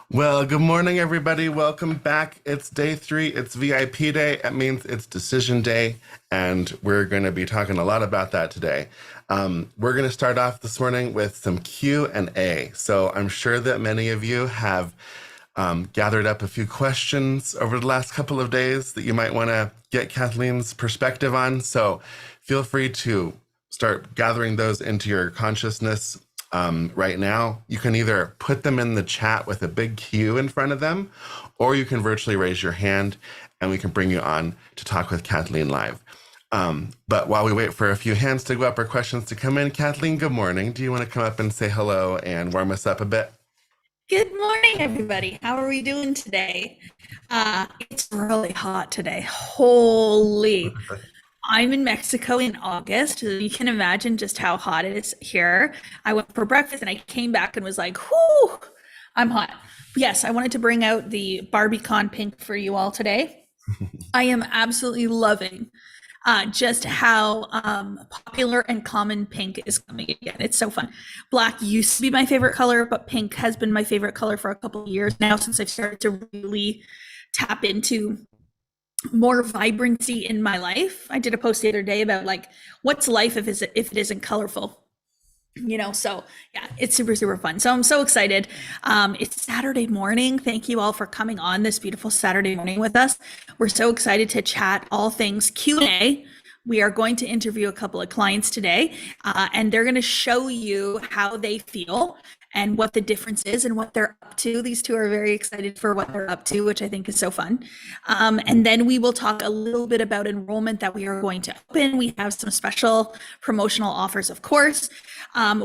Well, good morning, everybody. Welcome back. It's day 3. It's VIP day. It means it's decision day, and we're going to be talking a lot about that today. We're going to start off this morning with some Q&A. So I'm sure that many of you have gathered up a few questions over the last couple of days that you might want to get Kathleen's perspective on. So feel free to start gathering those into your consciousness right now. You can either put them in the chat with a big Q in front of them, or you can virtually raise your hand and we can bring you on to talk with Kathleen live. But while we wait for a few hands to go up or questions to come in, Kathleen, good morning. Do you want to come up and say hello and warm us up a bit? Good morning, everybody. How are we doing today? It's really hot today. Holy. I'm in Mexico in August. So you can imagine just how hot it is here. I went for breakfast and I came back and was like, whoo, I'm hot. Yes, I wanted to bring out the BarbieCon pink for you all today. I am absolutely loving just how popular and common pink is coming again. It's so fun. Black used to be my favorite color, but pink has been my favorite color for a couple of years now since I've started to really tap into more vibrancy in my life. I did a post the other day about like, what's life if it isn't colorful? So yeah, it's super, super fun. So I'm so excited. It's Saturday morning. Thank you all for coming on this beautiful Saturday morning with us. We're so excited to chat all things Q&A. We are going to interview a couple of clients today, and they're going to show you how they feel and what the difference is and what they're up to. These two are very excited for what they're up to, which I think is so fun. And then we will talk a little bit about enrollment that we are going to open. We have some special promotional offers, of course.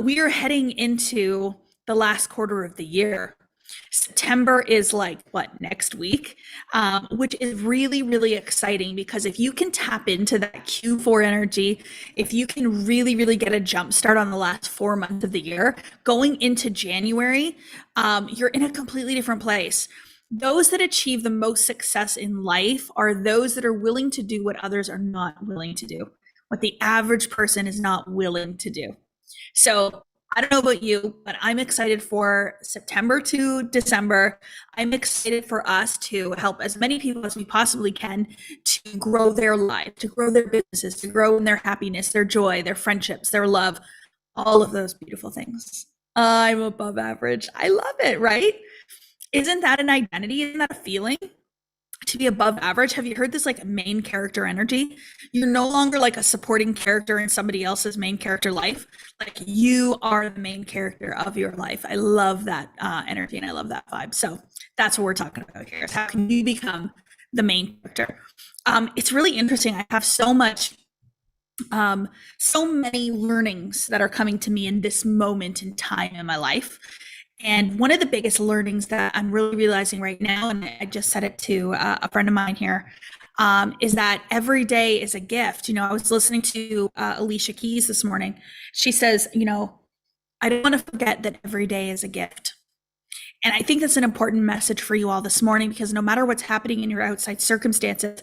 We are heading into the last quarter of the year. September is like next week, which is really, really exciting because if you can tap into that Q4 energy, if you can really, really get a jump start on the last 4 months of the year, going into January, you're in a completely different place. Those that achieve the most success in life are those that are willing to do what others are not willing to do, what the average person is not willing to do. So I don't know about you, but I'm excited for September to December. I'm excited for us to help as many people as we possibly can to grow their lives, to grow their businesses, to grow in their happiness, their joy, their friendships, their love, all of those beautiful things. I'm above average. I love it, right? Isn't that an identity? Isn't that a feeling? To be above average. Have you heard this like main character energy? You're no longer like a supporting character in somebody else's main character life. Like you are the main character of your life. I love that energy and I love that vibe. So that's what we're talking about here. Is how can you become the main character? It's really interesting. I have so many learnings that are coming to me in this moment in time in my life. And one of the biggest learnings that I'm really realizing right now, and I just said it to a friend of mine here, is that every day is a gift. I was listening to Alicia Keys this morning. She says, I don't want to forget that every day is a gift. And I think that's an important message for you all this morning, because no matter what's happening in your outside circumstances,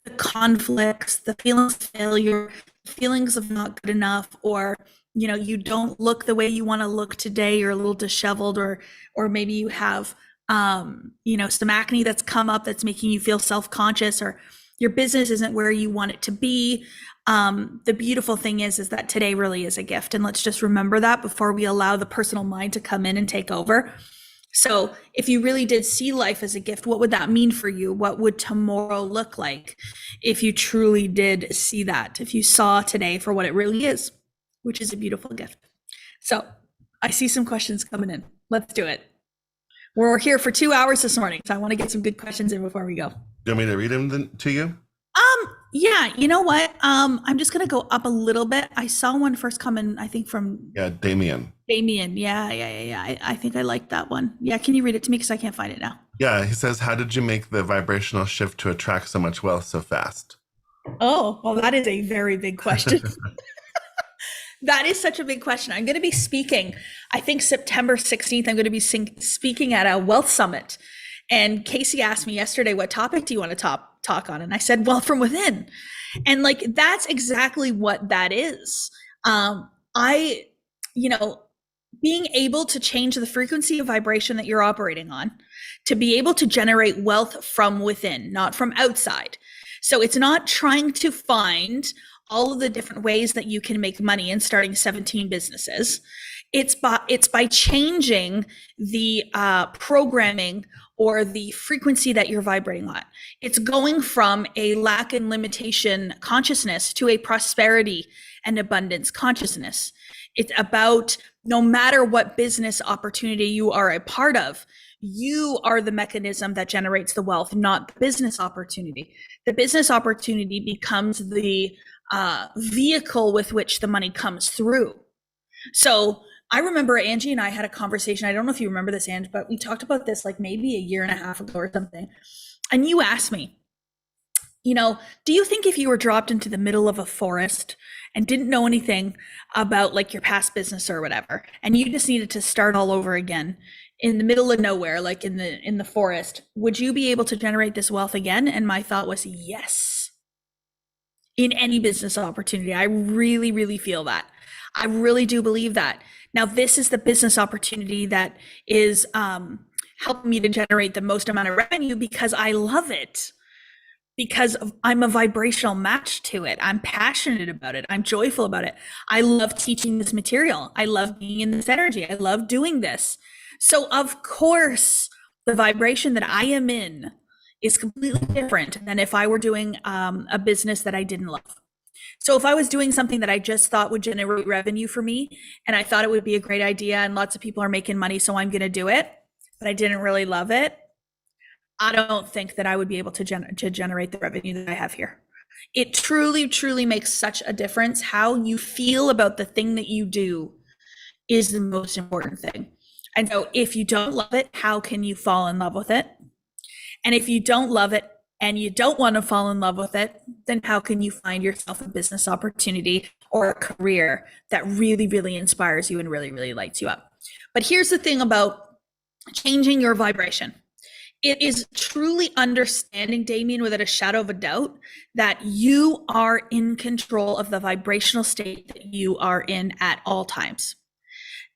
the conflicts, the feelings of failure, the feelings of not good enough, or you don't look the way you want to look today, you're a little disheveled, or maybe you have some acne that's come up that's making you feel self-conscious, or your business isn't where you want it to be. The beautiful thing is that today really is a gift, and let's just remember that before we allow the personal mind to come in and take over. So if you really did see life as a gift, what would that mean for you? What would tomorrow look like if you truly did see that, if you saw today for what it really is, which is a beautiful gift? So I see some questions coming in. Let's do it. We're here for 2 hours this morning, so I want to get some good questions in before we go. Do you want me to read them to you? Yeah, you know what? I'm just gonna go up a little bit. I saw one first come in, I think from Damien. Yeah. I think I like that one. Yeah, can you read it to me, because I can't find it now? Yeah, he says, how did you make the vibrational shift to attract so much wealth so fast? Oh, well, that is a very big question. That is such a big question. I'm going to be speaking, I think September 16th, I'm going to be speaking at a wealth summit. And Casey asked me yesterday, what topic do you want to talk on? And I said, wealth from within. And like, that's exactly what that is. being able to change the frequency of vibration that you're operating on to be able to generate wealth from within, not from outside. So it's not trying to find all of the different ways that you can make money in starting 17 businesses. It's by changing the programming or the frequency that you're vibrating on. It's going from a lack and limitation consciousness to a prosperity and abundance consciousness. It's about no matter what business opportunity you are a part of, you are the mechanism that generates the wealth, not the business opportunity. The business opportunity becomes the vehicle with which the money comes through. So I remember Angie and I had a conversation. I don't know if you remember this, Angie, but we talked about this like maybe a year and a half ago or something. And you asked me, do you think if you were dropped into the middle of a forest and didn't know anything about like your past business or whatever, and you just needed to start all over again in the middle of nowhere, like in the forest, would you be able to generate this wealth again? And my thought was yes. In any business opportunity, I really, really feel that. I really do believe that. Now, this is the business opportunity that is helping me to generate the most amount of revenue because I love it. Because I'm a vibrational match to it. I'm passionate about it. I'm joyful about it. I love teaching this material. I love being in this energy. I love doing this. So of course, the vibration that I am in is completely different than if I were doing a business that I didn't love. So if I was doing something that I just thought would generate revenue for me, and I thought it would be a great idea and lots of people are making money, so I'm going to do it, but I didn't really love it, I don't think that I would be able to generate the revenue that I have here. It truly, truly makes such a difference. How you feel about the thing that you do is the most important thing. And so if you don't love it, how can you fall in love with it? And if you don't love it and you don't want to fall in love with it, then how can you find yourself a business opportunity or a career that really, really inspires you and really, really lights you up? But here's the thing about changing your vibration. It is truly understanding, Damien, without a shadow of a doubt, that you are in control of the vibrational state that you are in at all times.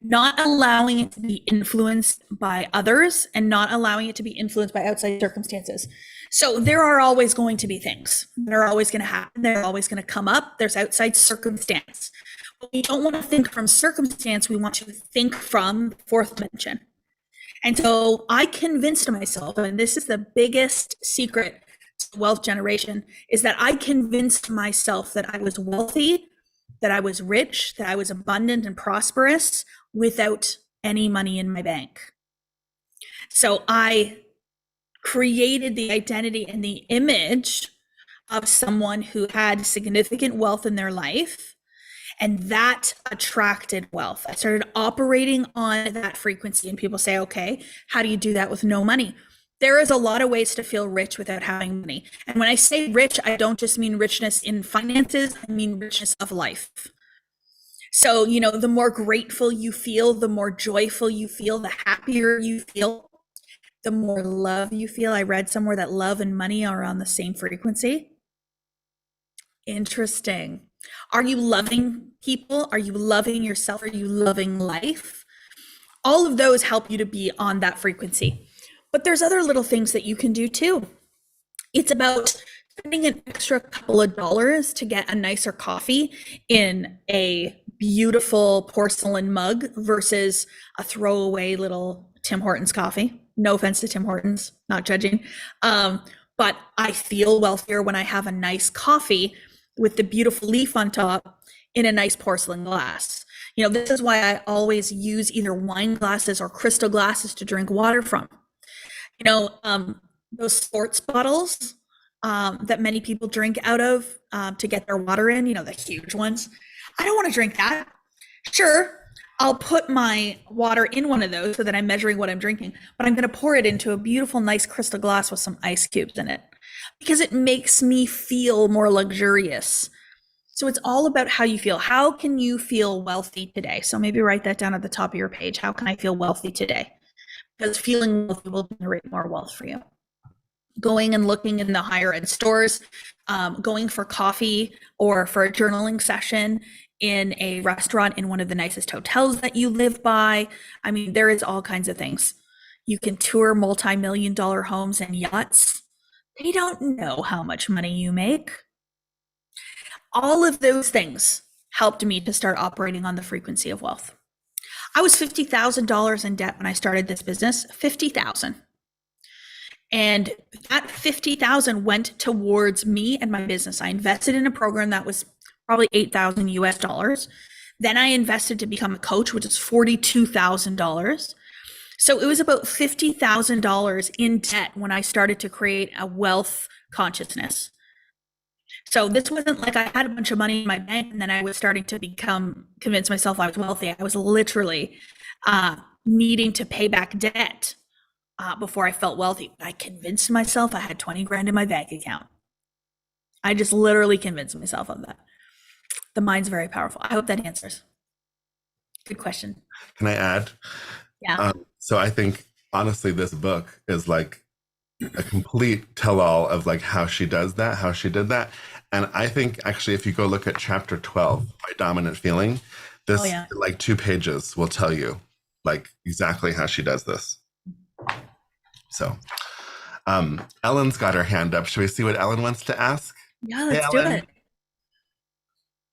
Not allowing it to be influenced by others and not allowing it to be influenced by outside circumstances. So there are always going to be things that are always going to happen. They're always going to come up. There's outside circumstance. But we don't want to think from circumstance. We want to think from fourth dimension. And so I convinced myself, and this is the biggest secret to wealth generation, is that I convinced myself that I was wealthy, that I was rich, that I was abundant and prosperous without any money in my bank. So I created the identity and the image of someone who had significant wealth in their life, and that attracted wealth. I started operating on that frequency, and people say, okay, how do you do that with no money? There is a lot of ways to feel rich without having money. And when I say rich, I don't just mean richness in finances, I mean richness of life. So, the more grateful you feel, the more joyful you feel, the happier you feel, the more love you feel. I read somewhere that love and money are on the same frequency. Interesting. Are you loving people? Are you loving yourself? Are you loving life? All of those help you to be on that frequency. But there's other little things that you can do too. It's about spending an extra couple of dollars to get a nicer coffee in a beautiful porcelain mug versus a throwaway little Tim Hortons coffee. No offense to Tim Hortons, not judging. But I feel wealthier when I have a nice coffee with the beautiful leaf on top in a nice porcelain glass. This is why I always use either wine glasses or crystal glasses to drink water from. Those sports bottles that many people drink out of to get their water in, the huge ones. I don't want to drink that. Sure, I'll put my water in one of those so that I'm measuring what I'm drinking, but I'm going to pour it into a beautiful, nice crystal glass with some ice cubes in it because it makes me feel more luxurious. So it's all about how you feel. How can you feel wealthy today? So maybe write that down at the top of your page. How can I feel wealthy today? Because feeling wealthy will generate more wealth for you. Going and looking in the higher ed stores, going for coffee or for a journaling session in a restaurant in one of the nicest hotels that you live by. I mean, there is all kinds of things. You can tour multi-million dollar homes and yachts. They don't know how much money you make. All of those things helped me to start operating on the frequency of wealth. I was $50,000 in debt when I started this business, 50,000. And that 50,000 went towards me and my business. I invested in a program that was probably 8,000 US dollars. Then I invested to become a coach, which is $42,000. So it was about $50,000 in debt when I started to create a wealth consciousness. So this wasn't like I had a bunch of money in my bank and then I was starting to convince myself I was wealthy. I was literally needing to pay back debt before I felt wealthy. I convinced myself I had 20 grand in my bank account. I just literally convinced myself of that. The mind's very powerful. I hope that answers. Good question. Can I add? Yeah. So I think honestly, this book is like a complete tell-all of like how she does that, how she did that. And I think actually, if you go look at chapter 12, My Dominant Feeling, this like 2 pages will tell you like exactly how she does this. So Ellen's got her hand up. Should we see what Ellen wants to ask? Yeah, let's do it.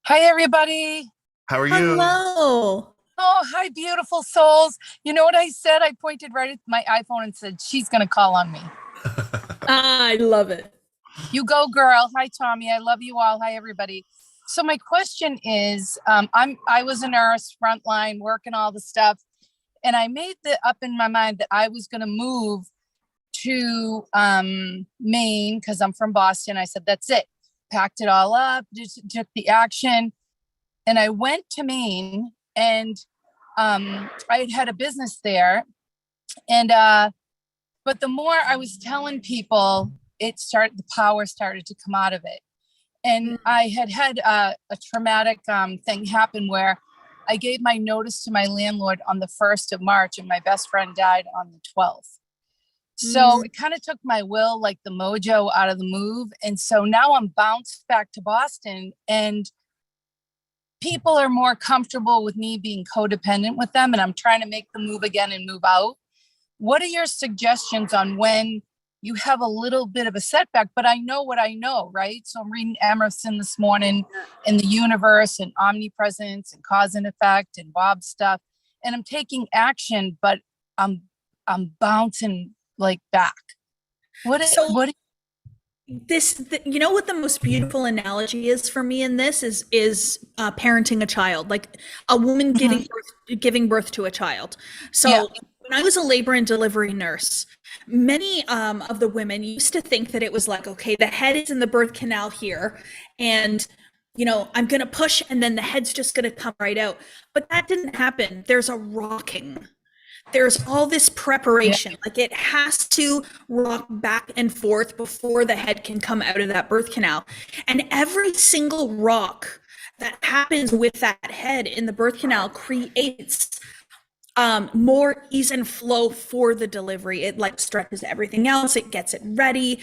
Hi, everybody. How are you? Hello. Oh, hi, beautiful souls. You know what I said? I pointed right at my iPhone and said, she's going to call on me. I love it. You go, girl. Hi, Tommy. I love you all. Hi, everybody. So my question is, I was a nurse, frontline, working all the stuff. And I made up in my mind that I was going to move to Maine because I'm from Boston. I said, that's it. Packed it all up, took the action. And I went to Maine and I had a business there. And but the more I was telling people, the power started to come out of it. And I had a traumatic thing happen where I gave my notice to my landlord on the 1st of March and my best friend died on the 12th. So it kind of took my will, like the mojo out of the move. And so now I'm bounced back to Boston and people are more comfortable with me being codependent with them. And I'm trying to make the move again and move out. What are your suggestions on when you have a little bit of a setback, but I know what I know, right? So I'm reading Emerson this morning in the universe and omnipresence and cause and effect and Bob's stuff. And I'm taking action, but I'm bouncing like back. You know what the most beautiful analogy is for me in this is parenting a child, like a woman giving birth to a child. So when I was a labor and delivery nurse, many of the women used to think that it was like, okay, the head is in the birth canal here and I'm going to push and then the head's just going to come right out. But that didn't happen. There's a rocking. There's all this preparation, like it has to rock back and forth before the head can come out of that birth canal. And every single rock that happens with that head in the birth canal creates more ease and flow for the delivery. It like stretches everything else. It gets it ready.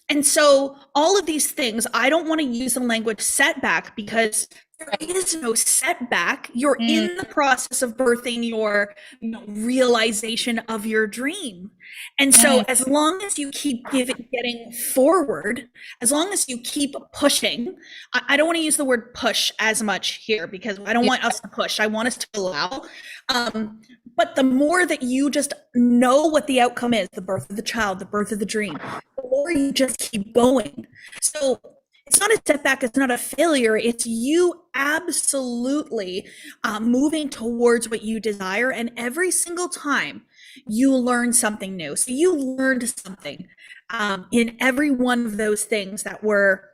And so all of these things, I don't want to use the language setback because there is no setback. You're in the process of birthing your realization of your dream. And so as long as you keep getting forward, as long as you keep pushing, I don't want to use the word push as much here because I don't want us to push. I want us to allow. But the more that you just know what the outcome is, the birth of the child, the birth of the dream, the more you just keep going. So it's not a setback, it's not a failure, it's you absolutely moving towards what you desire. And every single time you learn something new. So you learned something in every one of those things that were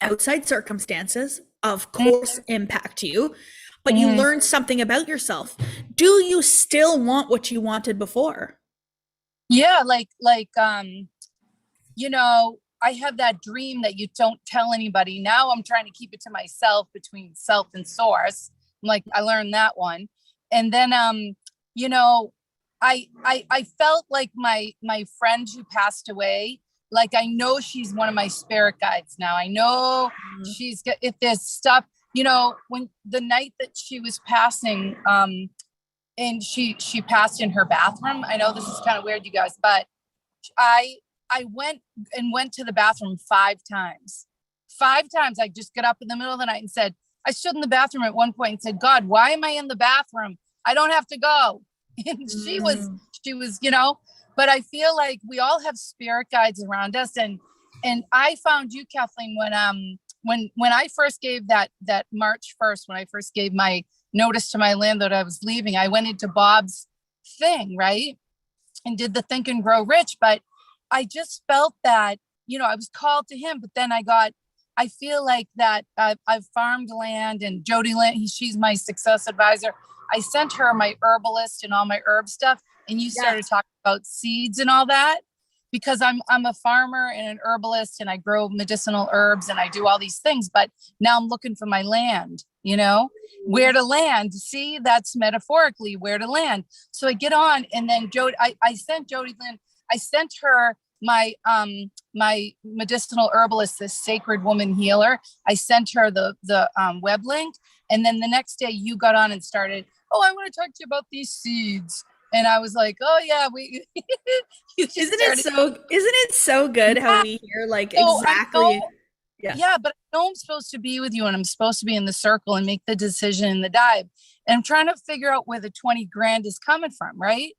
outside circumstances, of course, impact you, but you learned something about yourself. Do you still want what you wanted before? Yeah, I have that dream that you don't tell anybody. Now I'm trying to keep it to myself between self and source. I learned that one. And then, I felt like my friend who passed away, like, I know she's one of my spirit guides now. I know if there's stuff, when the night that she was passing, and she passed in her bathroom. I know this is kind of weird, you guys, but I went to the bathroom 5 times. 5 times. I just got up in the middle of the night and said, I stood in the bathroom at one point and said, God, why am I in the bathroom? I don't have to go. And she was, but I feel like we all have spirit guides around us. And I found you, Kathleen, when I first gave that March 1st, when I first gave my notice to my landlord I was leaving, I went into Bob's thing, right? And did the Think and Grow Rich. But I just felt that, I was called to him, but then I feel like that I've farmed land, and Jody Lynn, she's my success advisor. I sent her my herbalist and all my herb stuff. And you started talking about seeds and all that, because I'm a farmer and an herbalist, and I grow medicinal herbs and I do all these things, but now I'm looking for my land, where to land. See, that's metaphorically where to land. So I get on, and then I sent Jody Lynn, I sent her my medicinal herbalist, this Sacred Woman Healer. I sent her the web link. And then the next day you got on and started, I want to talk to you about these seeds. And I was like, oh yeah, isn't it so good how we hear exactly. Yeah, but I know I'm supposed to be with you, and I'm supposed to be in the circle and make the decision in the dive. And I'm trying to figure out where the 20 grand is coming from, right?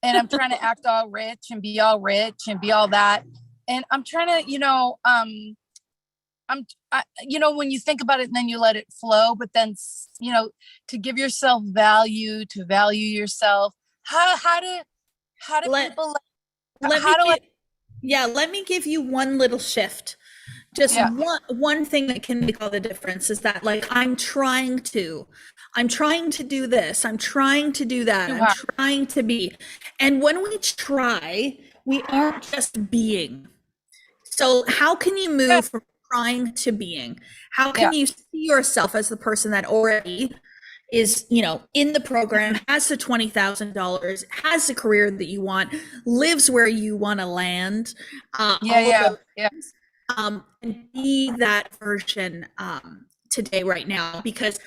And I'm trying to act all rich and be all rich and be all that. And I'm trying to, when you think about it and then you let it flow, but then, to give yourself value, to value yourself. How do people, let me give you one little shift. Just one thing that can make all the difference is that, I'm trying to do this. I'm trying to do that. I'm trying to be. And when we try, we aren't just being. So how can you move from trying to being? How can you see yourself as the person that already is, in the program, has the $20,000, has the career that you want, lives where you want to land? And be that version today, right now, because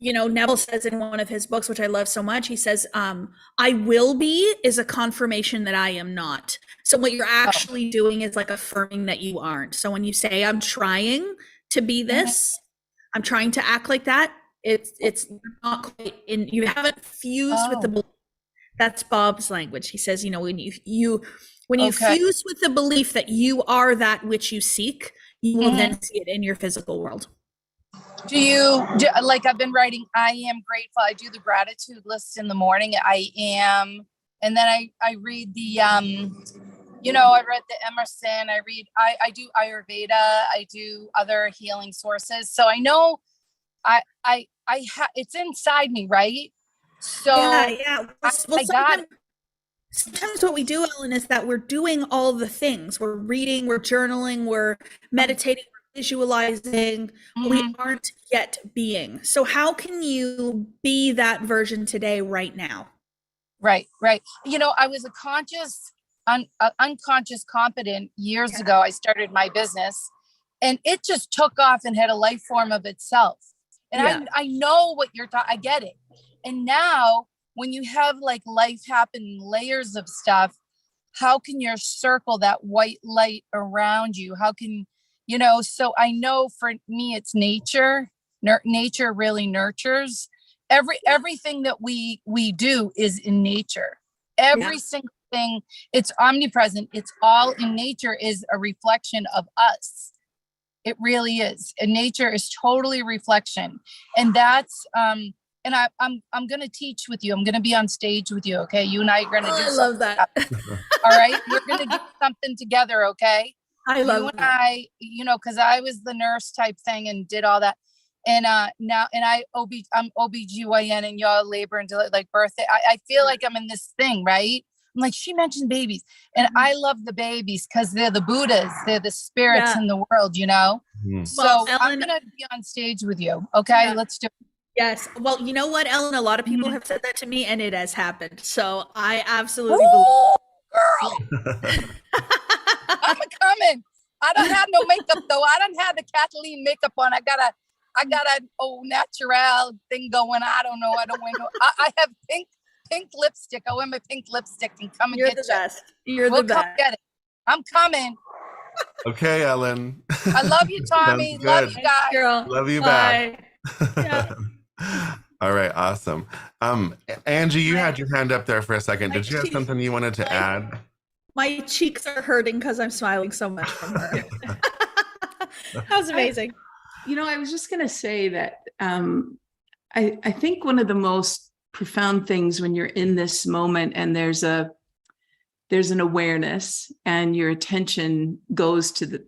Neville says in one of his books, which I love so much, he says, I will be is a confirmation that I am not. So what you're actually doing is affirming that you aren't. So when you say, I'm trying to be this, I'm trying to act like that, it's not quite in, you haven't fused with the belief. That's Bob's language. He says, when you fuse with the belief that you are that which you seek, you will then see it in your physical world. I've been writing, I am grateful. I do the gratitude list in the morning. I am. And then I read the, I read the Emerson. I do Ayurveda. I do other healing sources. So I know it's inside me, right? So I got it. Sometimes what we do, Ellen, is that we're doing all the things. We're reading, we're journaling, we're meditating, we're visualizing, but we aren't yet being. So how can you be that version today, right now? Right. I was unconscious competent years ago. I started my business, and it just took off and had a life form of itself. And I know what you're talking, I get it. And now, when you have life happen, layers of stuff, how can you circle that white light around you? How can, so I know for me, it's nature. Nature really nurtures. Everything that we do is in nature. Every single thing, it's omnipresent. It's all in nature, is a reflection of us. It really is. And nature is totally reflection. And that's, and I'm going to teach with you. I'm going to be on stage with you. Okay. You and I are going to do something. I love that. All right. We're going to do something together. Okay. I love you and I, cause I was the nurse type thing and did all that. And now, and I'm OBGYN, and y'all labor and birthday. I feel like I'm in this thing, right? I'm like, she mentioned babies, and I love the babies because they're the Buddhas. They're the spirits in the world, So well, Ellen, I'm going to be on stage with you. Okay. Let's do it. Yes. Well, you know what, Ellen? A lot of people have said that to me, and it has happened. So I absolutely believe. Girl. I'm coming. I don't have no makeup though. I don't have the Kathleen makeup on. I got I got a natural thing going. I don't know. I don't know. I have pink lipstick. I wear my pink lipstick and come and You're get the you. best. You're We'll the come best. get it. I'm coming. Okay, Ellen. I love you, Tommy. Sounds Love good. you guys. Girl. Love you Bye. back. Yeah. All right, awesome. Angie, you had your hand up there for a second. Did you have something you wanted to add? My cheeks are hurting because I'm smiling so much from her. That was amazing. I was just going to say that I think one of the most profound things when you're in this moment and there's an awareness and your attention goes to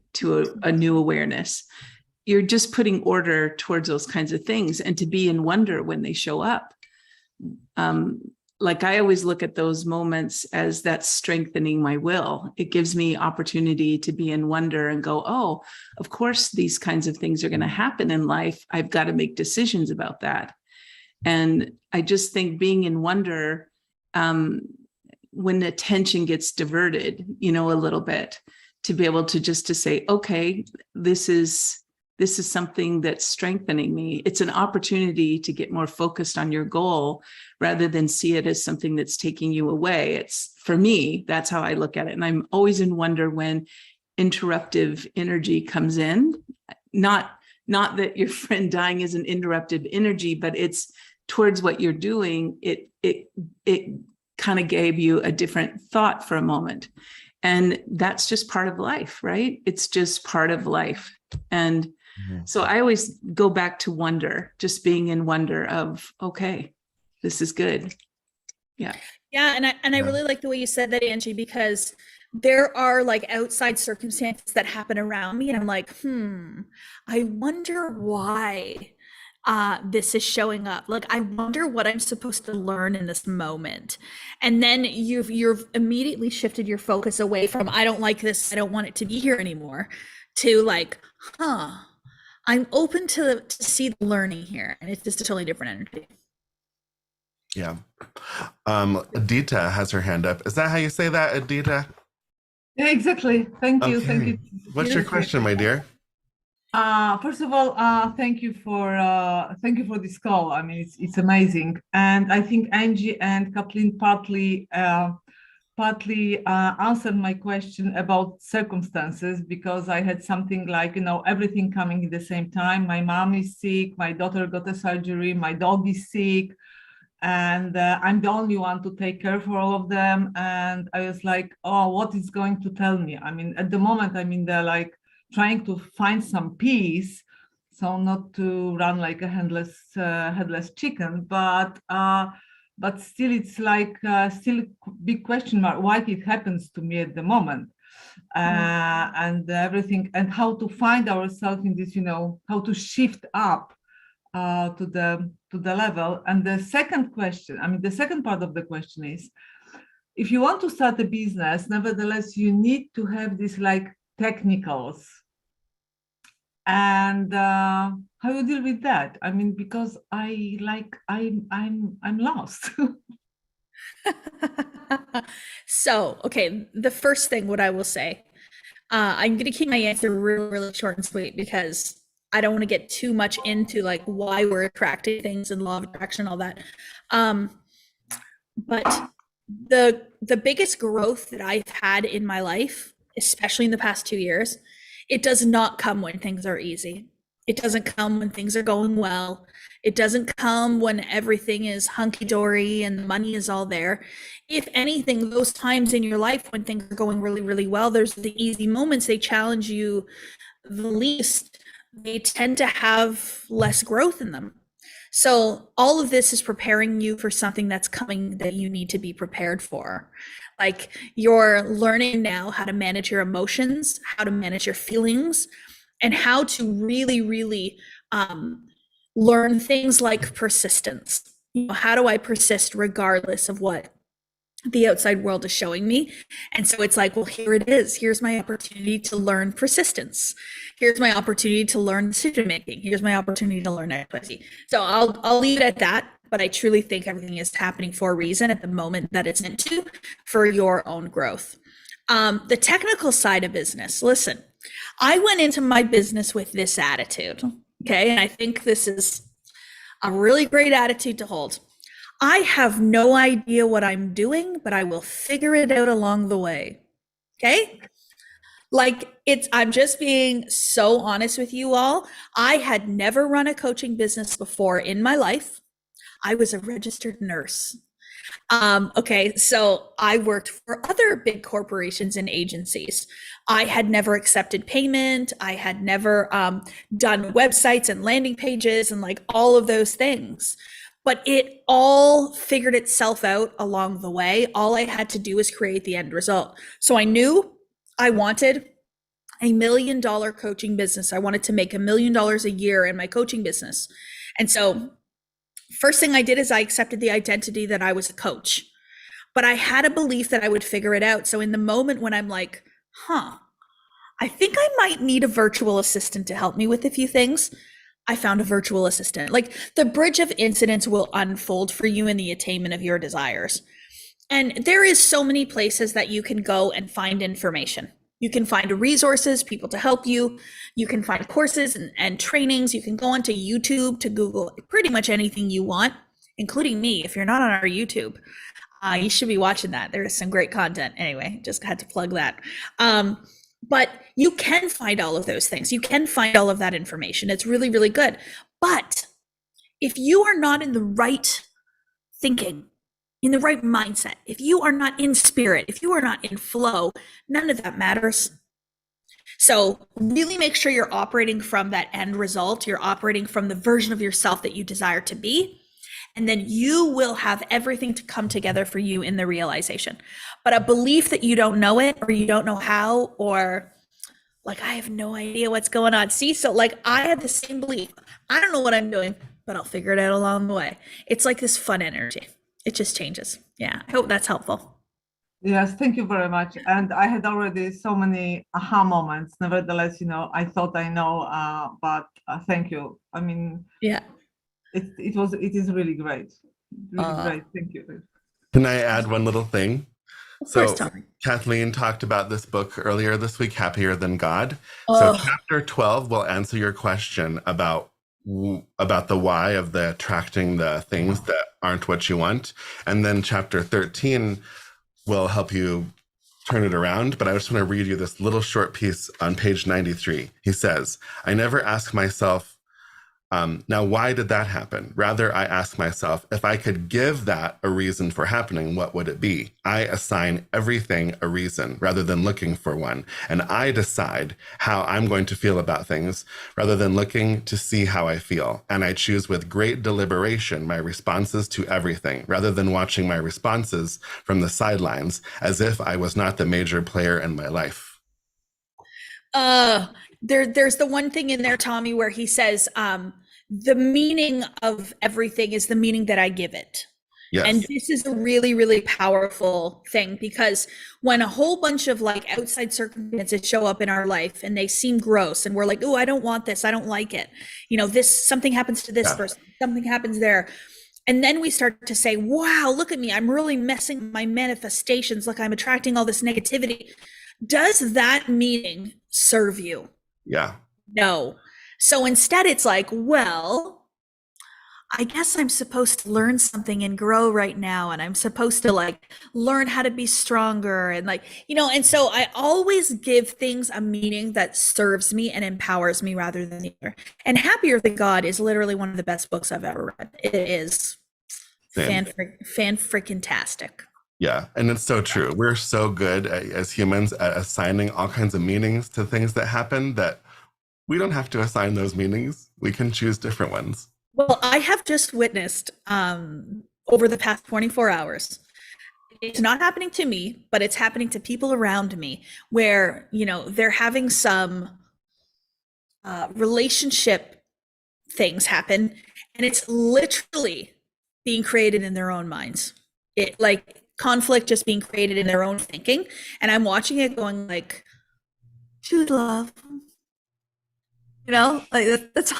a new awareness, you're just putting order towards those kinds of things, and to be in wonder when they show up. Like I always look at those moments as that's strengthening my will. It gives me opportunity to be in wonder and go, oh, of course, these kinds of things are going to happen in life. I've got to make decisions about that. And I just think being in wonder, when the attention gets diverted, a little bit, to be able to just to say, okay, this is something that's strengthening me. It's an opportunity to get more focused on your goal rather than see it as something that's taking you away. It's, for me, that's how I look at it. And I'm always in wonder when interruptive energy comes in. Not that your friend dying is an interruptive energy, but it's towards what you're doing. It kind of gave you a different thought for a moment. And that's just part of life, right? It's just part of life. And so I always go back to wonder, just being in wonder of, okay, this is good. Yeah. Yeah. And I really like the way you said that, Angie, because there are like outside circumstances that happen around me. And I'm like, I wonder why this is showing up. Like, I wonder what I'm supposed to learn in this moment. And then you've immediately shifted your focus away from, I don't like this, I don't want it to be here anymore, to like, I'm open to see the learning here. And it's just a totally different energy. Yeah. Adita has her hand up. Is that how you say that, Adita? Yeah, exactly. Thank you. Okay. Thank you. What's your question, my dear? First of all, thank you for this call. I mean, it's amazing, and I think Angie and Kathleen partly answered my question about circumstances, because I had something like, everything coming at the same time. My mom is sick, my daughter got a surgery, my dog is sick, and I'm the only one to take care for all of them. And I was like, oh, what is going to tell me? I mean, at the moment, they're like trying to find some peace, so not to run like a headless chicken, but still it's like still big question mark why it happens to me at the moment, and everything, and how to find ourselves in this, how to shift up to the level. And the second question, the second part of the question is, if you want to start a business, nevertheless you need to have this like technicals, and how you deal with that? Because I'm lost. So, okay, the first thing, what I will say, I'm going to keep my answer really, really short and sweet, because I don't want to get too much into like why we're attracting things and law of attraction and all that. But the biggest growth that I've had in my life, especially in the past 2 years, it does not come when things are easy. It doesn't come when things are going well. It doesn't come when everything is hunky-dory and the money is all there. If anything, those times in your life when things are going really, really well, there's the easy moments, they challenge you the least. They tend to have less growth in them. So all of this is preparing you for something that's coming that you need to be prepared for. Like, you're learning now how to manage your emotions, how to manage your feelings, and how to really, really learn things like persistence. How do I persist regardless of what the outside world is showing me? And so it's like, well, here it is. Here's my opportunity to learn persistence. Here's my opportunity to learn decision making. Here's my opportunity to learn XYZ. So I'll leave it at that. But I truly think everything is happening for a reason at the moment that it's meant to, for your own growth. The technical side of business, listen, I went into my business with this attitude. Okay. And I think this is a really great attitude to hold. I have no idea what I'm doing, but I will figure it out along the way. Okay. Like I'm just being so honest with you all. I had never run a coaching business before in my life. I was a registered nurse. Okay, so I worked for other big corporations and agencies. I had never accepted payment. I had never done websites and landing pages and like all of those things. But it all figured itself out along the way. All I had to do was create the end result. So I knew I wanted $1 million coaching business. I wanted to make $1 million a year in my coaching business. And so first thing I did is I accepted the identity that I was a coach, but I had a belief that I would figure it out. So in the moment when I'm like, I think I might need a virtual assistant to help me with a few things, I found a virtual assistant. Like the bridge of incidents will unfold for you in the attainment of your desires. And there is so many places that you can go and find information. You can find resources, people to help you. You can find courses and trainings. You can go onto YouTube to Google pretty much anything you want, including me. If you're not on our YouTube, you should be watching that. There is some great content. Anyway, just had to plug that. But you can find all of those things. You can find all of that information. It's really, really good. But if you are not in the right thinking, in the right mindset, if you are not in spirit, if you are not in flow, none of that matters. So really make sure you're operating from that end result. You're operating from the version of yourself that you desire to be. And then you will have everything to come together for you in the realization. But a belief that you don't know it, or you don't know how, or like, I have no idea what's going on. See, so like I had the same belief. I don't know what I'm doing, but I'll figure it out along the way. It's like this fun energy. It just changes. Yeah, I hope that's helpful. Yes, thank you very much. And I had already so many aha moments. Nevertheless, I thought I know, but thank you. I mean, yeah, it is really great. Really great. Thank you. Can I add one little thing? Of course, Tommy. Kathleen talked about this book earlier this week, Happier Than God. So chapter 12 will answer your question about the why of the attracting the things that aren't what you want. And then chapter 13 will help you turn it around. But I just want to read you this little short piece on page 93. He says, I never ask myself, now, why did that happen? Rather, I ask myself, if I could give that a reason for happening, what would it be? I assign everything a reason rather than looking for one. And I decide how I'm going to feel about things rather than looking to see how I feel. And I choose with great deliberation my responses to everything rather than watching my responses from the sidelines as if I was not the major player in my life. There's the one thing in there, Tommy, where he says, the meaning of everything is the meaning that I give it. Yes. And this is a really, really powerful thing, because when a whole bunch of like outside circumstances show up in our life and they seem gross and we're like, oh, I don't want this, I don't like it. Something happens to this person, something happens there. And then we start to say, wow, look at me, I'm really messing my manifestations. Look, I'm attracting all this negativity. Does that meaning serve you? Yeah. No. So instead it's like, well, I guess I'm supposed to learn something and grow right now. And I'm supposed to like learn how to be stronger and like, and so I always give things a meaning that serves me and empowers me rather than the other. And Happier Than God is literally one of the best books I've ever read. It is fan-freaking-tastic. Yeah, and it's so true. We're so good as humans at assigning all kinds of meanings to things that happen that we don't have to assign those meanings. We can choose different ones. Well, I have just witnessed over the past 24 hours, it's not happening to me, but it's happening to people around me where, they're having some relationship things happen, and it's literally being created in their own minds. It like conflict just being created in their own thinking. And I'm watching it going like, choose love. Like that's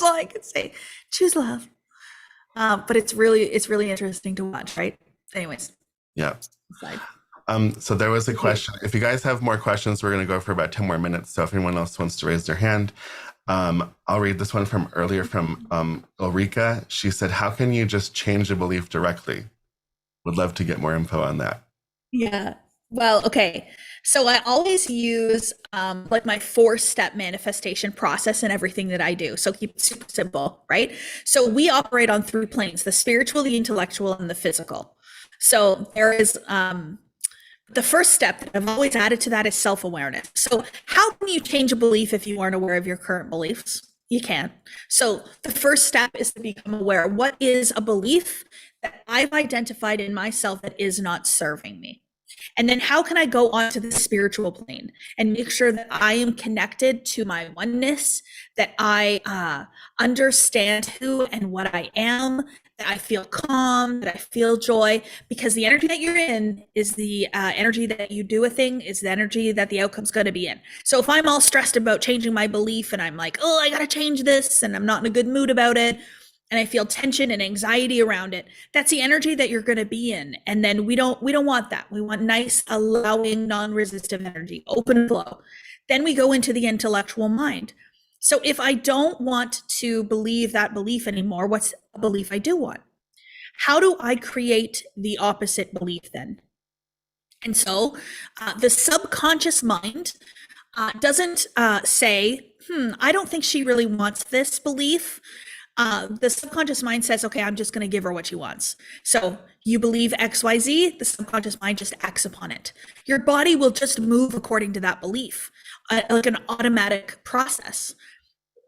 all I can say. Choose love. But it's really interesting to watch, right? Anyways. Yeah. So there was a question. If you guys have more questions, we're going to go for about 10 more minutes. So if anyone else wants to raise their hand, I'll read this one from earlier from Ulrika. She said, how can you just change a belief directly? Would love to get more info on that. Yeah. Well, okay. So I always use like my 4-step manifestation process in everything that I do. So keep it super simple, right? So we operate on 3 planes: the spiritual, the intellectual, and the physical. So there is the first step that I've always added to that is self-awareness. So how can you change a belief if you aren't aware of your current beliefs? You can't. So the first step is to become aware. What is a belief that I've identified in myself that is not serving me? And then how can I go onto the spiritual plane and make sure that I am connected to my oneness, that I understand who and what I am, that I feel calm, that I feel joy, because the energy that you're in is the energy that you do a thing, is the energy that the outcome's going to be in. So if I'm all stressed about changing my belief and I'm like, oh, I got to change this, and I'm not in a good mood about it, and I feel tension and anxiety around it, that's the energy that you're going to be in. And then we don't want that. We want nice, allowing, non-resistive energy, open flow. Then we go into the intellectual mind. So if I don't want to believe that belief anymore, what's a belief I do want? How do I create the opposite belief then? And so the subconscious mind doesn't say, I don't think she really wants this belief. The subconscious mind says, okay, I'm just going to give her what she wants. So you believe XYZ, the subconscious mind just acts upon it. Your body will just move according to that belief, like an automatic process.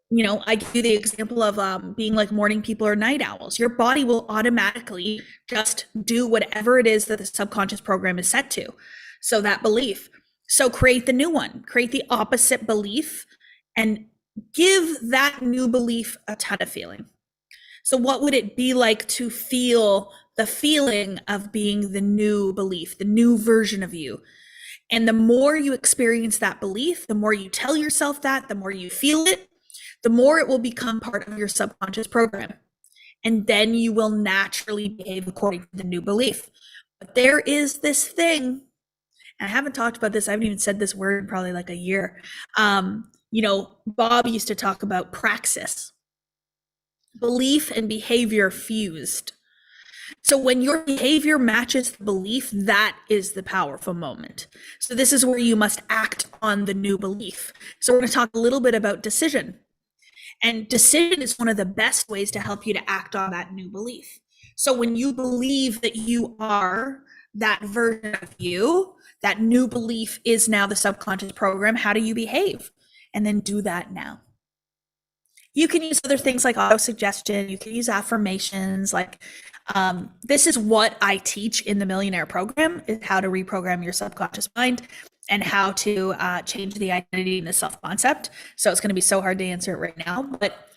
You know, I give you the example of being like morning people or night owls. Your body will automatically just do whatever it is that the subconscious program is set to. So that belief. So create the new one, create the opposite belief, and give that new belief a ton of feeling. So what would it be like to feel the feeling of being the new belief, the new version of you? And the more you experience that belief, the more you tell yourself that, the more you feel it, the more it will become part of your subconscious program. And then you will naturally behave according to the new belief. But there is this thing, and I haven't talked about this, I haven't even said this word in probably like a year. You know, Bob used to talk about praxis, belief and behavior fused. So when your behavior matches the belief, that is the powerful moment. So this is where you must act on the new belief. So we're going to talk a little bit about decision. And decision is one of the best ways to help you to act on that new belief. So when you believe that you are that version of you, that new belief is now the subconscious program, how do you behave? And then do that now. You can use other things like auto-suggestion. You can use affirmations. Like this is what I teach in the Millionaire Program, is how to reprogram your subconscious mind and how to change the identity and the self-concept. So it's going to be so hard to answer it right now, but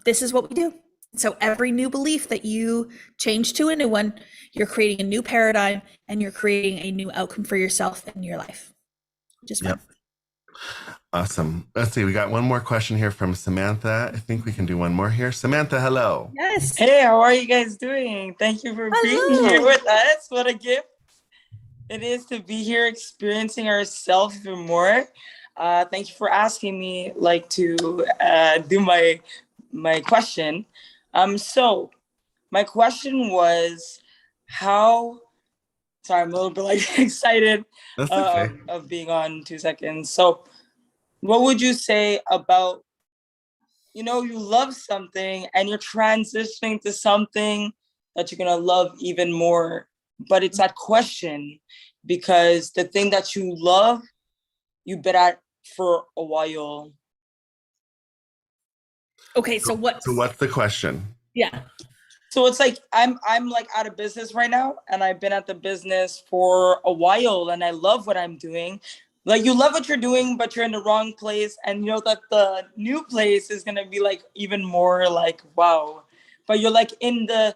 this is what we do. So every new belief that you change to a new one, you're creating a new paradigm and you're creating a new outcome for yourself and your life, which is fun. Yep. Awesome. Let's see. We got one more question here from Samantha. I think we can do one more here. Samantha, hello. Yes. Hey, how are you guys doing? Thank you for being here with us. What a gift it is to be here experiencing ourselves even more. Thank you for asking me to do my question. So my question was sorry, I'm a little bit excited of being on 2 seconds. So what would you say about, you love something and you're transitioning to something that you're going to love even more, but it's that question because the thing that you love, you've been at for a while. Okay, so what's the question? Yeah. So it's I'm out of business right now, and I've been at the business for a while, and I love what I'm doing. You love what you're doing, but you're in the wrong place, and you know that the new place is gonna be even more wow. But you're in the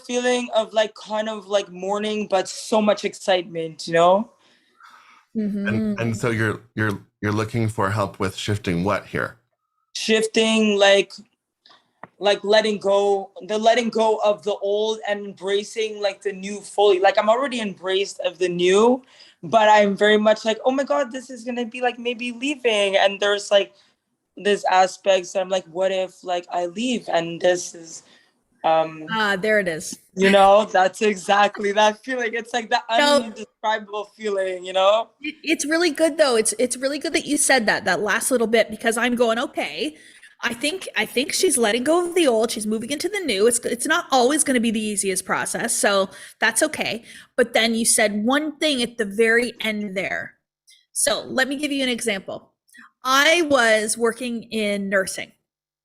feeling of kind of mourning, but so much excitement, Mm-hmm. And so you're looking for help with shifting what here? Shifting letting go of the old and embracing the new fully. I'm already embraced of the new, but I'm very much oh my God, this is gonna be maybe leaving, and there's there's aspects that I'm like, what if like I leave and this is there it is. you know, that's exactly that feeling. It's like the undescribable feeling, you know? It's really good though. It's really good that you said that last little bit, because I'm going, okay, I think she's letting go of the old, she's moving into the new. It's not always going to be the easiest process, so that's okay. But then you said one thing at the very end there. So let me give you an example. I was working in nursing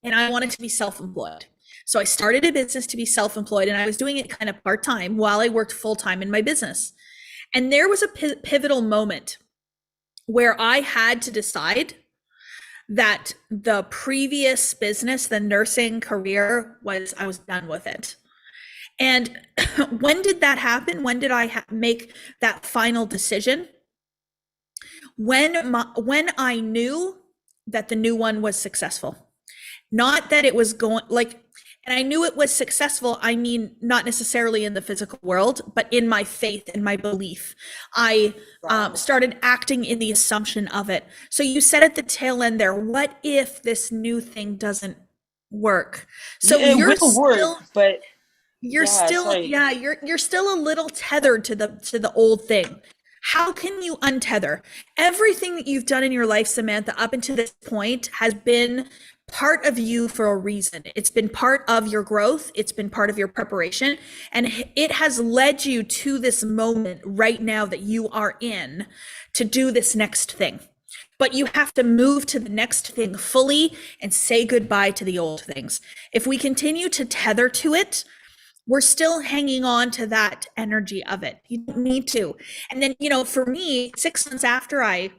and I wanted to be self-employed. So I started a business to be self-employed, and I was doing it kind of part-time while I worked full-time in my business. And there was a pivotal moment where I had to decide that the previous business, the nursing career, I was done with it. And when did that happen? When did I make that final decision? When I knew that the new one was successful. Not that it was going like, and I knew it was successful. I mean, not necessarily in the physical world, but in my faith and my belief. I started acting in the assumption of it. So you said at the tail end there, what if this new thing doesn't work? So you're still a little tethered to the old thing. How can you untether? Everything that you've done in your life, Samantha, up until this point has been part of you for a reason. It's been part of your growth. It's been part of your preparation. And it has led you to this moment right now that you are in to do this next thing. But you have to move to the next thing fully and say goodbye to the old things. If we continue to tether to it, we're still hanging on to that energy of it. You don't need to. And then, for me, 6 months after I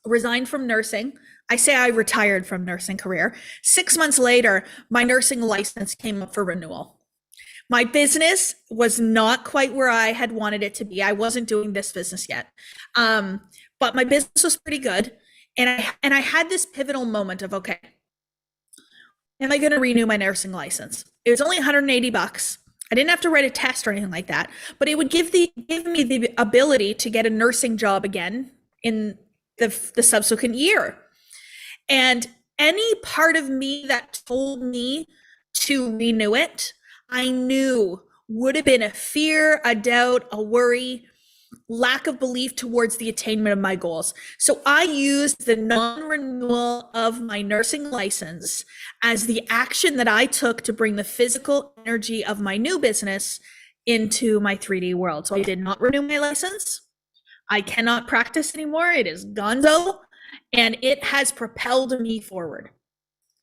resigned from nursing, I say I retired from nursing career. 6 months later, my nursing license came up for renewal. My business was not quite where I had wanted it to be. I wasn't doing this business yet. But my business was pretty good. And I had this pivotal moment of, okay, am I going to renew my nursing license? It was only $180. I didn't have to write a test or anything like that, but it would give me the ability to get a nursing job again in the subsequent year. And any part of me that told me to renew it, I knew would have been a fear, a doubt, a worry, lack of belief towards the attainment of my goals. So I used the non-renewal of my nursing license as the action that I took to bring the physical energy of my new business into my 3D world. So I did not renew my license. I cannot practice anymore. It is gonzo, and it has propelled me forward.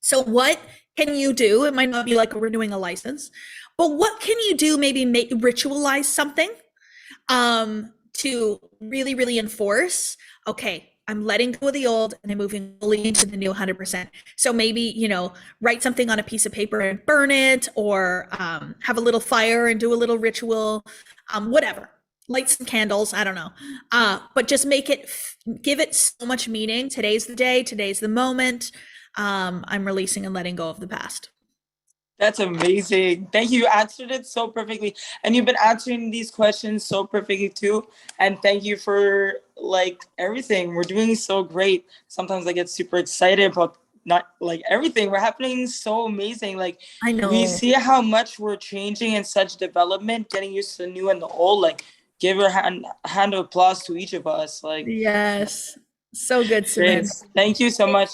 So what can you do? It might not be like renewing a license, but what can you do? Maybe ritualize something to really, really enforce, okay, I'm letting go of the old and I'm moving fully into the new 100%. So maybe, write something on a piece of paper and burn it, or have a little fire and do a little ritual, whatever. Light some candles, I don't know. But just give it so much meaning. Today's the day, today's the moment. I'm releasing and letting go of the past. That's amazing. Thank you. You answered it so perfectly. And you've been answering these questions so perfectly too. And thank you for everything. We're doing so great. Sometimes I get super excited about not everything. We're happening so amazing. I know. We see how much we're changing in such development, getting used to the new and the old. Give a hand of applause to each of us. Yes. So good, Samantha. Thank you so much.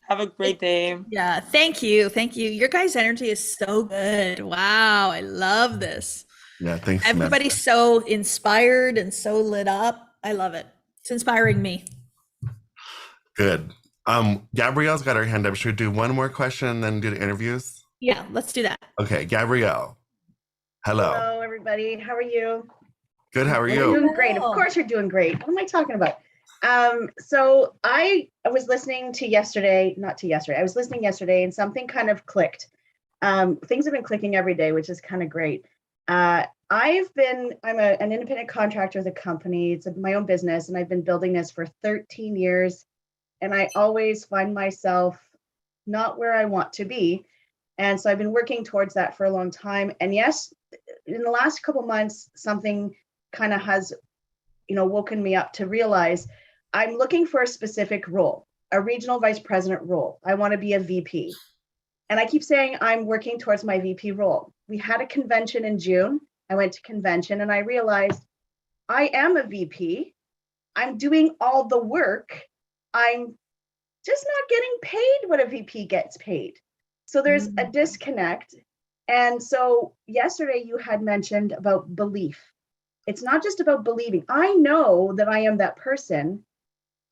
Have a great day. Yeah, thank you. Thank you. Your guys' energy is so good. Wow, I love this. Yeah, thanks. Everybody's so inspired and so lit up. I love it. It's inspiring me. Good. Gabrielle's got her hand up. Should we do one more question and then do the interviews? Yeah, let's do that. Okay, Gabrielle. Hello. Hello, everybody. How are you? Good. How are you? I'm doing great. Of course, you're doing great. What am I talking about? So I was listening to I was listening yesterday and something kind of clicked. Things have been clicking every day, which is kind of great. I'm an independent contractor with a company. It's my own business, and I've been building this for 13 years. And I always find myself not where I want to be. And so I've been working towards that for a long time. And yes, in the last couple months, something kind of has, woken me up to realize I'm looking for a specific role. a regional vice president role. I want to be a VP. And I keep saying I'm working towards my VP role. We had a convention in June. I went to convention and I realized I am a VP. I'm doing all the work. I'm just not getting paid what a VP gets paid. So there's a disconnect. And so yesterday you had mentioned about belief. It's not just about believing. I know that I am that person,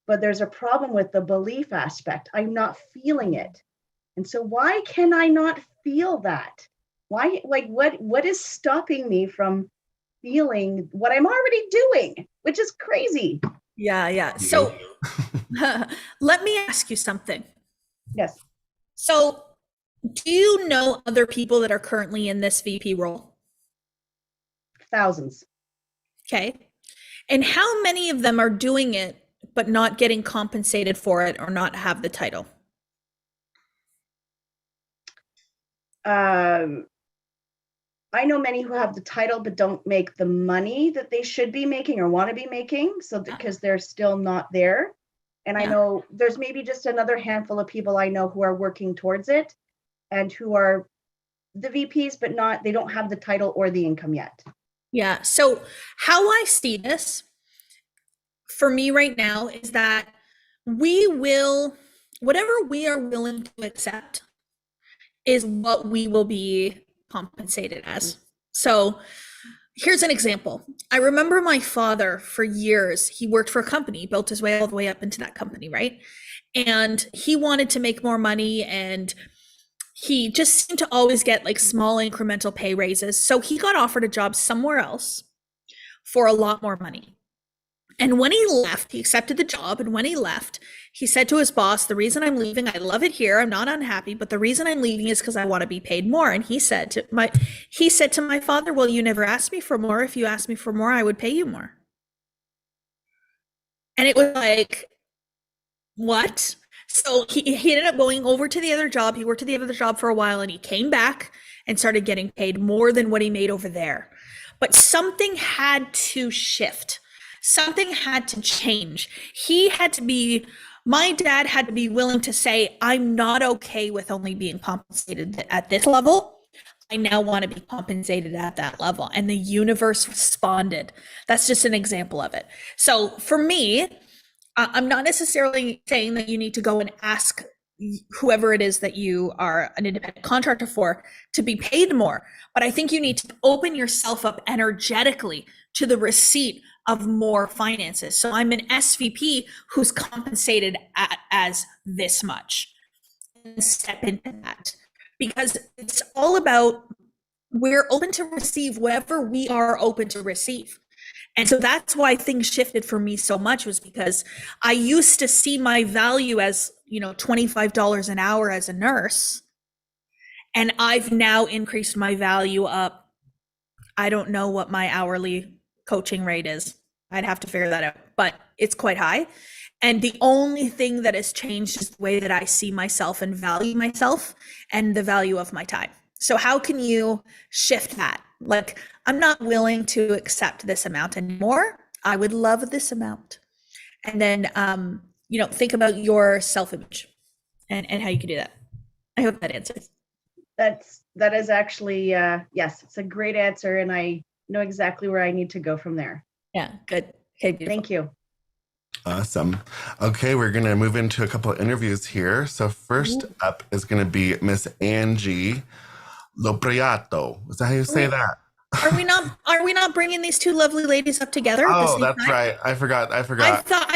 but there's a problem with the belief aspect. I'm not feeling it. And so why can I not feel that? Why, like, what is stopping me from feeling what I'm already doing, which is crazy. Yeah. So let me ask you something. Yes. So do you know other people that are currently in this VP role? Thousands. Okay. And how many of them are doing it but not getting compensated for it or not have the title? I know many who have the title but don't make the money that they should be making or want to be making, so because they're still not there. And I know there's maybe just another handful of people I know who are working towards it and who are the VPs, but they don't have the title or the income yet. Yeah. So how I see this for me right now is that whatever we are willing to accept is what we will be compensated as. So here's an example. I remember my father for years, he worked for a company, built his way all the way up into that company, right? And he wanted to make more money and he just seemed to always get like small incremental pay raises. So he got offered a job somewhere else for a lot more money. And when he left, he accepted the job. And when he left, he said to his boss, the reason I'm leaving, I love it here. I'm not unhappy, but the reason I'm leaving is because I want to be paid more. And he said to my father, well, you never asked me for more. If you asked me for more, I would pay you more. And it was like, what? So he ended up going over to the other job. He worked at the other job for a while and he came back and started getting paid more than what he made over there. But something had to shift. Something had to change. My dad had to be willing to say, I'm not okay with only being compensated at this level. I now want to be compensated at that level. And the universe responded. That's just an example of it. So for me, I'm not necessarily saying that you need to go and ask whoever it is that you are an independent contractor for to be paid more. But I think you need to open yourself up energetically to the receipt of more finances. So I'm an SVP who's compensated as this much. And step into that because it's all about we're open to receive whatever we are open to receive. And so that's why things shifted for me so much was because I used to see my value as, $25 an hour as a nurse. And I've now increased my value up. I don't know what my hourly coaching rate is. I'd have to figure that out, but it's quite high. And the only thing that has changed is the way that I see myself and value myself and the value of my time. So how can you shift that? Like, I'm not willing to accept this amount anymore. I would love this amount. And then, think about your self-image and how you can do that. I hope that answers. That is actually, yes, it's a great answer. And I know exactly where I need to go from there. Yeah, good. Okay, beautiful. Thank you. Awesome. Okay, we're going to move into a couple of interviews here. So first up is going to be Miss Angie Lopriato. Is that how you say that? Are we not bringing these two lovely ladies up together? Oh, that's time? Right. I forgot. I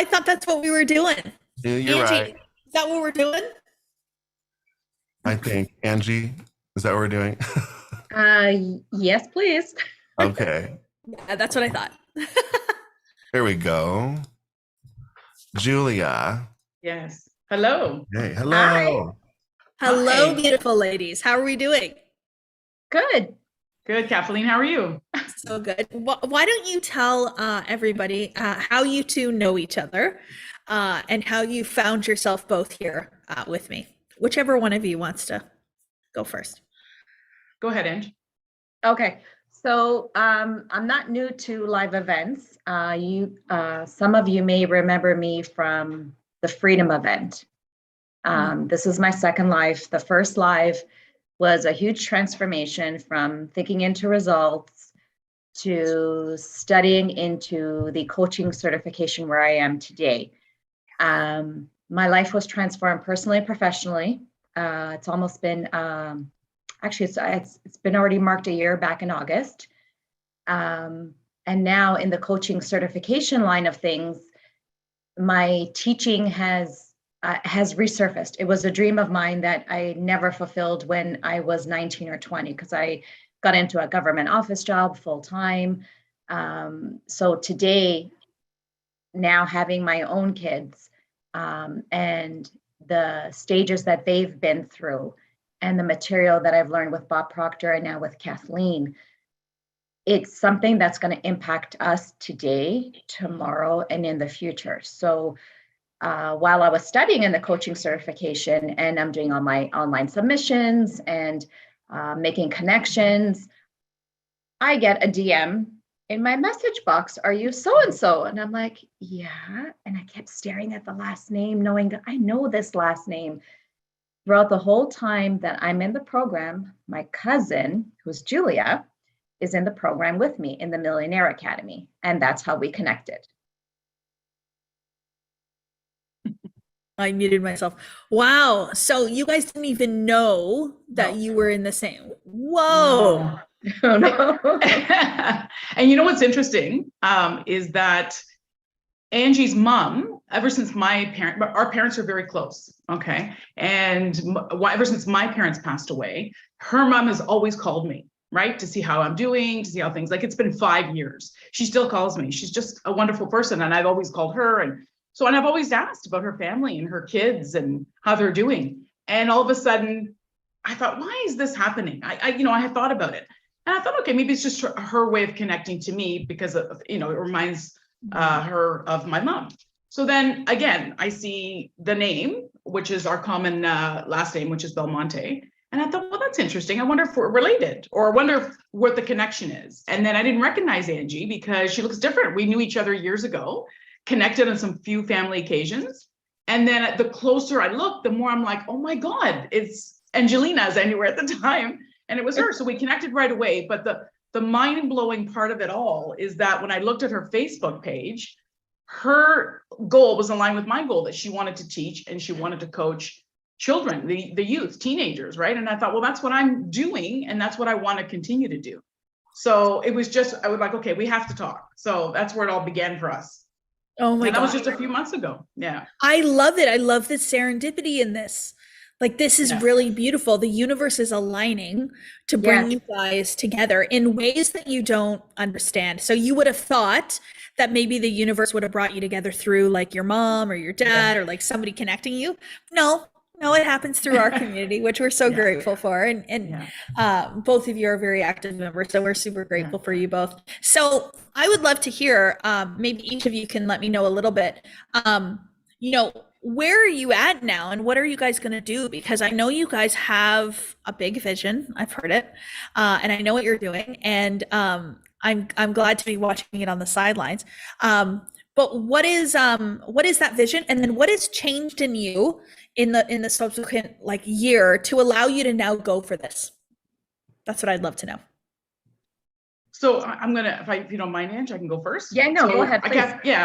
thought that's what we were doing. You're Angie, right. Is that what we're doing? I think. Angie, is that what we're doing? Yes, please. Okay. Yeah, that's what I thought. Here we go. Julia. Yes. Hello. Hey, hello. Hi. Hello, Hi. Beautiful ladies. How are we doing? Good. Good, Kathleen. How are you? So good. Why don't you tell everybody how you two know each other and how you found yourself both here with me? Whichever one of you wants to go first. Go ahead, Ange. Okay. So I'm not new to live events. Some of you may remember me from the Freedom event This is my second life. The first life was a huge transformation from thinking into results to studying into the coaching certification where I am today. My life was transformed personally and professionally. It's almost been, actually, it's been already marked a year back in August. And now in the coaching certification line of things, my teaching has resurfaced. It was a dream of mine that I never fulfilled when I was 19 or 20, because I got into a government office job full time. So today, now having my own kids and the stages that they've been through and the material that I've learned with Bob Proctor and now with Kathleen, it's something that's going to impact us today, tomorrow, and in the future. So while I was studying in the coaching certification and I'm doing all my online submissions and making connections, I get a DM in my message box, "Are you so-and-so?" And I'm like, yeah. And I kept staring at the last name, knowing that I know this last name. Throughout the whole time that I'm in the program, my cousin, who's Julia, is in the program with me in the Millionaire Academy. And that's how we connected. I muted myself. Wow. So you guys didn't even know that you were in the same. Whoa. No. And you know what's interesting is that Angie's mom, ever since our parents are very close, okay? And ever since my parents passed away, her mom has always called me, right? To see how I'm doing, to see how things, like it's been 5 years. She still calls me. She's just a wonderful person. And I've always called her. And I've always asked about her family and her kids and how they're doing. And all of a sudden I thought, why is this happening? I had thought about it. And I thought, okay, maybe it's just her way of connecting to me because of, it reminds her of my mom. So then again, I see the name, which is our common last name, which is Belmonte. And I thought, well, that's interesting. I wonder if we're related, or I wonder what the connection is. And then I didn't recognize Angie because she looks different. We knew each other years ago, connected on some few family occasions. And then the closer I looked, the more I'm like, oh my God, it's Angelina, as I knew her at the time. And it was her. So we connected right away. But the mind-blowing part of it all is that when I looked at her Facebook page, her goal was in line with my goal, that she wanted to teach and she wanted to coach children, the youth, teenagers, right? And I thought, well, that's what I'm doing and that's what I want to continue to do. So it was just, I was like, okay, we have to talk. So that's where it all began for us. Oh my God. That was just a few months ago. Yeah. I love it. I love the serendipity in this. Like, this is really beautiful. The universe is aligning to bring you guys together in ways that you don't understand. So you would have thought that maybe the universe would have brought you together through like your mom or your dad or like somebody connecting you. No, it happens through our community, which we're so grateful for. And both of you are very active members. So we're super grateful for you both. So I would love to hear, maybe each of you can let me know a little bit, where are you at now and what are you guys going to do? Because I know you guys have a big vision. I've heard it. And I know what you're doing. And I'm glad to be watching it on the sidelines. But what is that vision? And then what has changed in you in the subsequent year to allow you to now go for this? That's what I'd love to know. So I'm going to, if you don't mind, Ange, I can go first. Yeah, no, go ahead, please.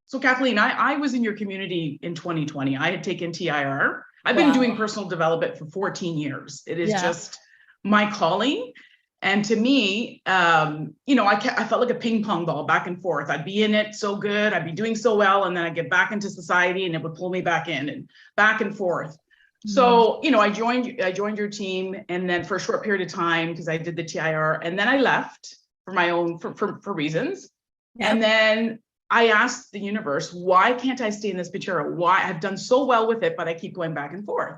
So Kathleen, I was in your community in 2020. I had taken TIR. I've been doing personal development for 14 years. It is just my calling. And to me, I felt like a ping pong ball back and forth. I'd be in it so good. I'd be doing so well. And then I'd get back into society and it would pull me back in and back and forth. So, I joined your team, and then for a short period of time, because I did the TIR, and then I left for my own, for reasons. And then I asked the universe, why can't I stay in this material? Why? I've done so well with it, but I keep going back and forth.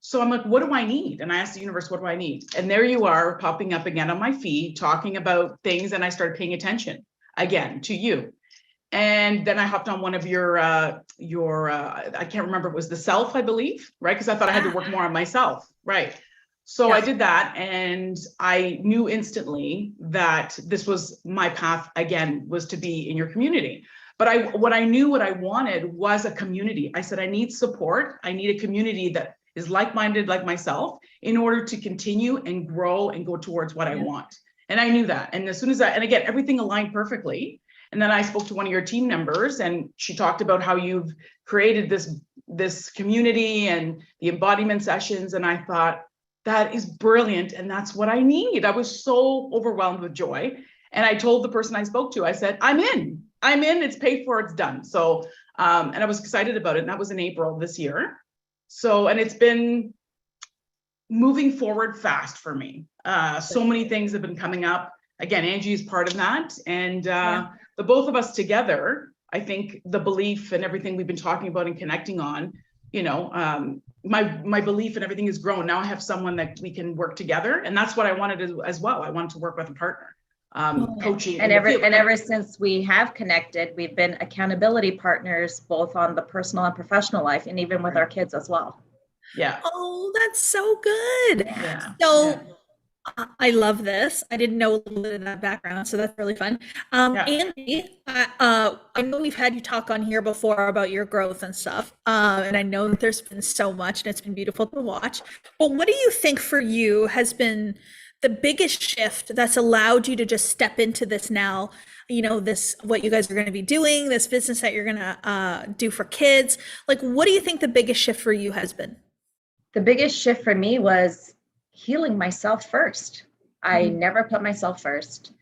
So I'm like, what do I need? And I asked the universe, what do I need? And there you are, popping up again on my feed, talking about things. And I started paying attention again to you. And then I hopped on one of your I can't remember, it was the self, I believe, right? Because I thought I had to work more on myself, right? So I did that, and I knew instantly that this was my path again, was to be in your community. But what I wanted was a community. I said, I need support. I need a community that is like-minded like myself in order to continue and grow and go towards what I want. And I knew that. And as soon as and again, everything aligned perfectly. And then I spoke to one of your team members, and she talked about how you've created this community and the embodiment sessions. And I thought, that is brilliant. And that's what I need. I was so overwhelmed with joy. And I told the person I spoke to, I said, I'm in, it's paid for, it's done. So, and I was excited about it. And that was in April this year. So, and it's been moving forward fast for me. So many things have been coming up. Again, Angie is part of that. And the both of us together, I think the belief and everything we've been talking about and connecting on, you know, my belief and everything has grown. Now I have someone that we can work together. And that's what I wanted as well. I wanted to work with a partner, coaching. And ever since we have connected, we've been accountability partners, both on the personal and professional life, and even with our kids as well. Yeah. Oh, that's so good. Yeah. So I love this. I didn't know a little bit of that background, so that's really fun. Andy, I know we've had you talk on here before about your growth and stuff, and I know that there's been so much, and it's been beautiful to watch. But what do you think for you has been the biggest shift that's allowed you to just step into this now? You know, this, what you guys are going to be doing, this business that you're going to do for kids. Like, what do you think the biggest shift for you has been? The biggest shift for me was healing myself first. I never put myself first.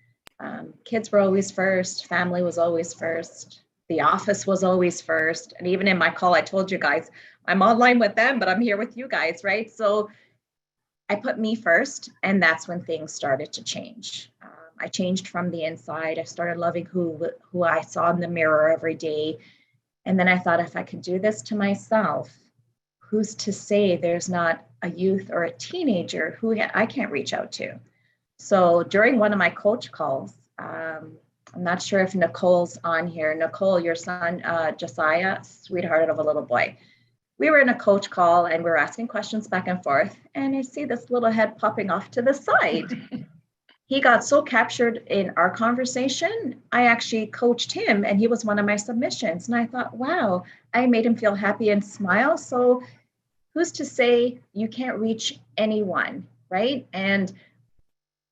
Kids were always first. Family was always first. The office was always first. And even in my call, I told you guys, I'm online with them, but I'm here with you guys, right? So I put me first, and that's when things started to change. I changed from the inside. I started loving who I saw in the mirror every day. And then I thought, if I could do this to myself, who's to say there's not a youth or a teenager who I can't reach out to? So during one of my coach calls, I'm not sure if Nicole's on here. Nicole, your son, Josiah, sweetheart of a little boy. We were in a coach call and we were asking questions back and forth. And I see this little head popping off to the side. He got so captured in our conversation, I actually coached him, and he was one of my submissions. And I thought, wow, I made him feel happy and smile. So who's to say you can't reach anyone, right? And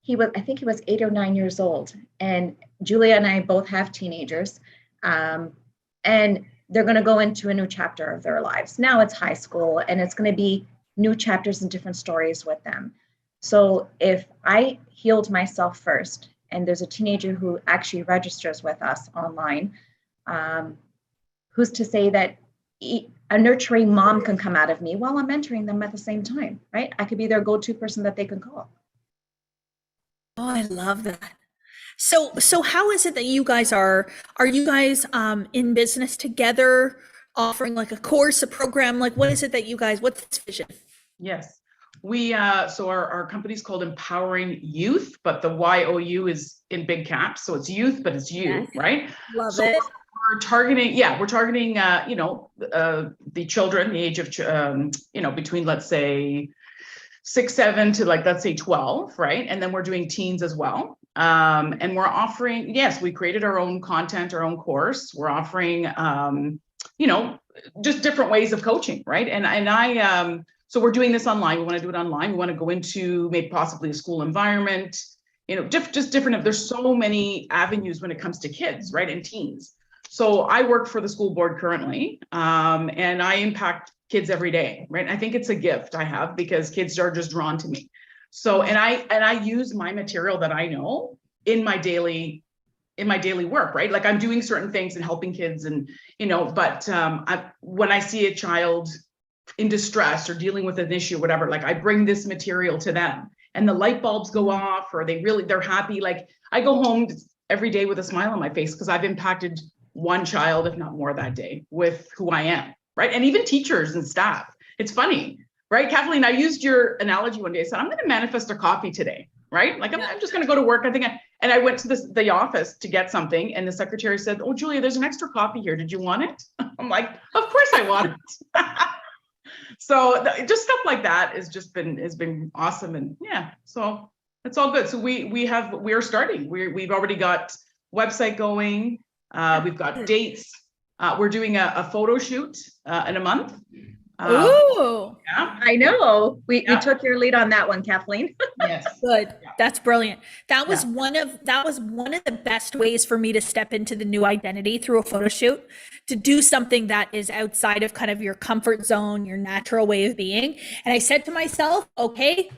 I think he was 8 or 9 years old. And Julia and I both have teenagers. And they're going to go into a new chapter of their lives. Now it's high school, and it's going to be new chapters and different stories with them. So if I healed myself first, and there's a teenager who actually registers with us online, who's to say that a nurturing mom can come out of me while I'm mentoring them at the same time, right? I could be their go-to person that they can call. Oh, I love that. So how is it that you guys are you guys in business together, offering like a course, a program? Like, what is it that you guys, what's this vision? Yes. We, so our company's called Empowering Youth, but the YOU is in big caps. So it's youth, but it's you, right? Love it. We're targeting, you know, the children, the age of, you know, between, let's say 6, 7 to like, let's say 12, right? And then we're doing teens as well. And we're offering, yes, we created our own content, our own course. We're offering, you know, just different ways of coaching, right? And I, so we're doing this online. We want to do it online. We want to go into maybe possibly a school environment, you know, just different. There's so many avenues when it comes to kids, right? And teens. So I work for the school board currently, and I impact kids every day, right? I think it's a gift I have because kids are just drawn to me. So, and I use my material that I know in my daily work, right? Like I'm doing certain things and helping kids, and, you know, but when I see a child in distress or dealing with an issue, whatever, like I bring this material to them and the light bulbs go off, or they're happy. Like I go home every day with a smile on my face because I've impacted one child, if not more, that day with who I am, right? And even teachers and staff. It's funny, right? Kathleen, I used your analogy one day. I said, I'm going to manifest a coffee today, right? Like I'm just going to go to work. And I went to the office to get something, and the secretary said, oh, Julia, there's an extra coffee here. Did you want it? I'm like, of course I want it. So just stuff like that has been awesome. And yeah, so it's all good. So we are starting. We've already got website going. We've got dates. We're doing a photo shoot in a month. Ooh, Yeah. I know. We took your lead on that one, Kathleen. Yes. good. That's brilliant. That was one of the best ways for me to step into the new identity through a photo shoot, to do something that is outside of kind of your comfort zone, your natural way of being. And I said to myself, okay,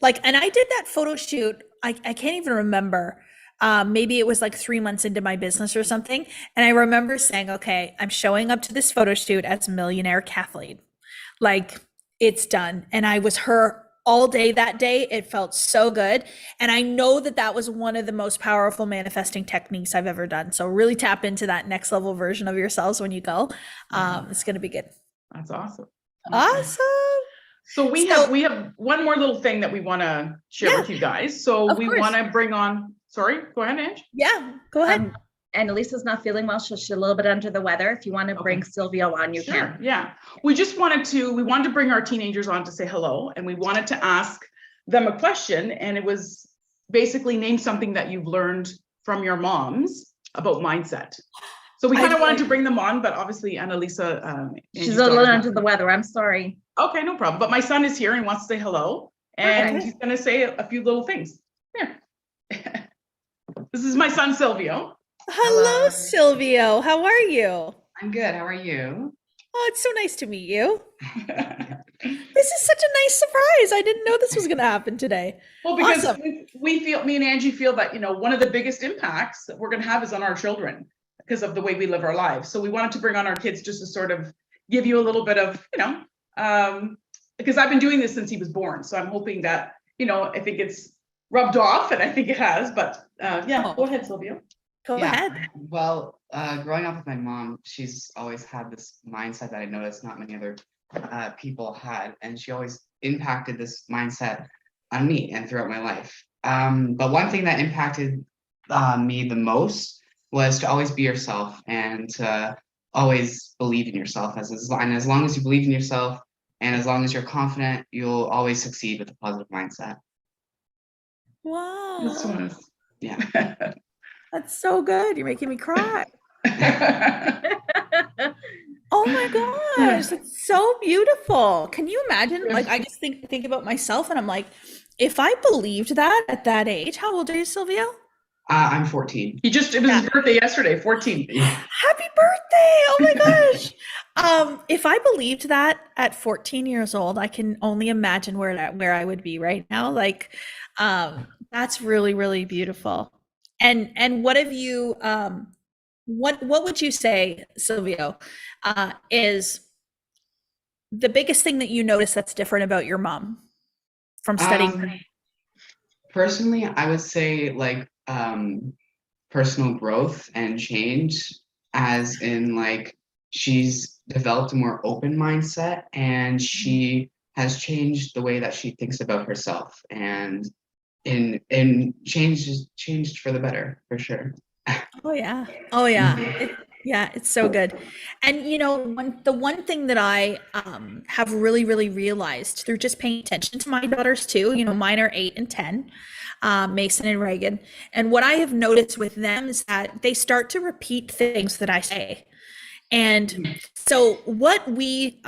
like, and I did that photo shoot. I can't even remember. Maybe it was like 3 months into my business or something. And I remember saying, okay, I'm showing up to this photo shoot as millionaire Kathleen. Like, it's done. And I was her all day that day. It felt so good. And I know that that was one of the most powerful manifesting techniques I've ever done. So really tap into that next level version of yourselves when you go. It's going to be good. That's awesome. Awesome. So we have one more little thing that we want to share with you guys. So we want to bring on, sorry, go ahead, Ange. Yeah, go ahead. And Elisa's not feeling well. She's a little bit under the weather. If you want to bring Silvio on, you can. Yeah. We wanted to bring our teenagers on to say hello, and we wanted to ask them a question. And it was basically, name something that you've learned from your moms about mindset. So we kind of wanted to bring them on, but obviously Annalisa, she's a little under the weather. I'm sorry. Okay, no problem. But my son is here and wants to say hello, and he's going to say a few little things. Here. This is my son, Silvio. Hello, Silvio. How are you? I'm good. How are you? Oh, it's so nice to meet you. This is such a nice surprise. I didn't know this was going to happen today. Well, because me and Angie feel that, one of the biggest impacts that we're going to have is on our children because of the way we live our lives. So we wanted to bring on our kids just to sort of give you a little bit of, because I've been doing this since he was born. So I'm hoping that, I think it's rubbed off, and I think it has, but go ahead, Silvio. Go ahead. Well, growing up with my mom, she's always had this mindset that I noticed not many other people had, and she always impacted this mindset on me and throughout my life. But one thing that impacted me the most was to always be yourself and to always believe in yourself. And as long as you believe in yourself and as long as you're confident, you'll always succeed with a positive mindset. Wow. Yeah. That's so good. You're making me cry. Oh my gosh, it's so beautiful. Can you imagine? Like, I just think about myself, and I'm like, if I believed that at that age, how old are you, Silvio? I'm 14. It was his birthday yesterday, 14. Happy birthday! Oh my gosh. If I believed that at 14 years old, I can only imagine where I would be right now. Like, that's really, really beautiful. And what have you, what would you say, Silvio, is the biggest thing that you notice that's different about your mom from studying? Personally, I would say like personal growth and change, as in like she's developed a more open mindset and she has changed the way that she thinks about herself, and changed for the better, for sure. Oh yeah. It's so good. And the one thing that I have really, really realized through just paying attention to my daughters too, mine are 8 and 10, Mason and Reagan. And what I have noticed with them is that they start to repeat things that I say. And so what we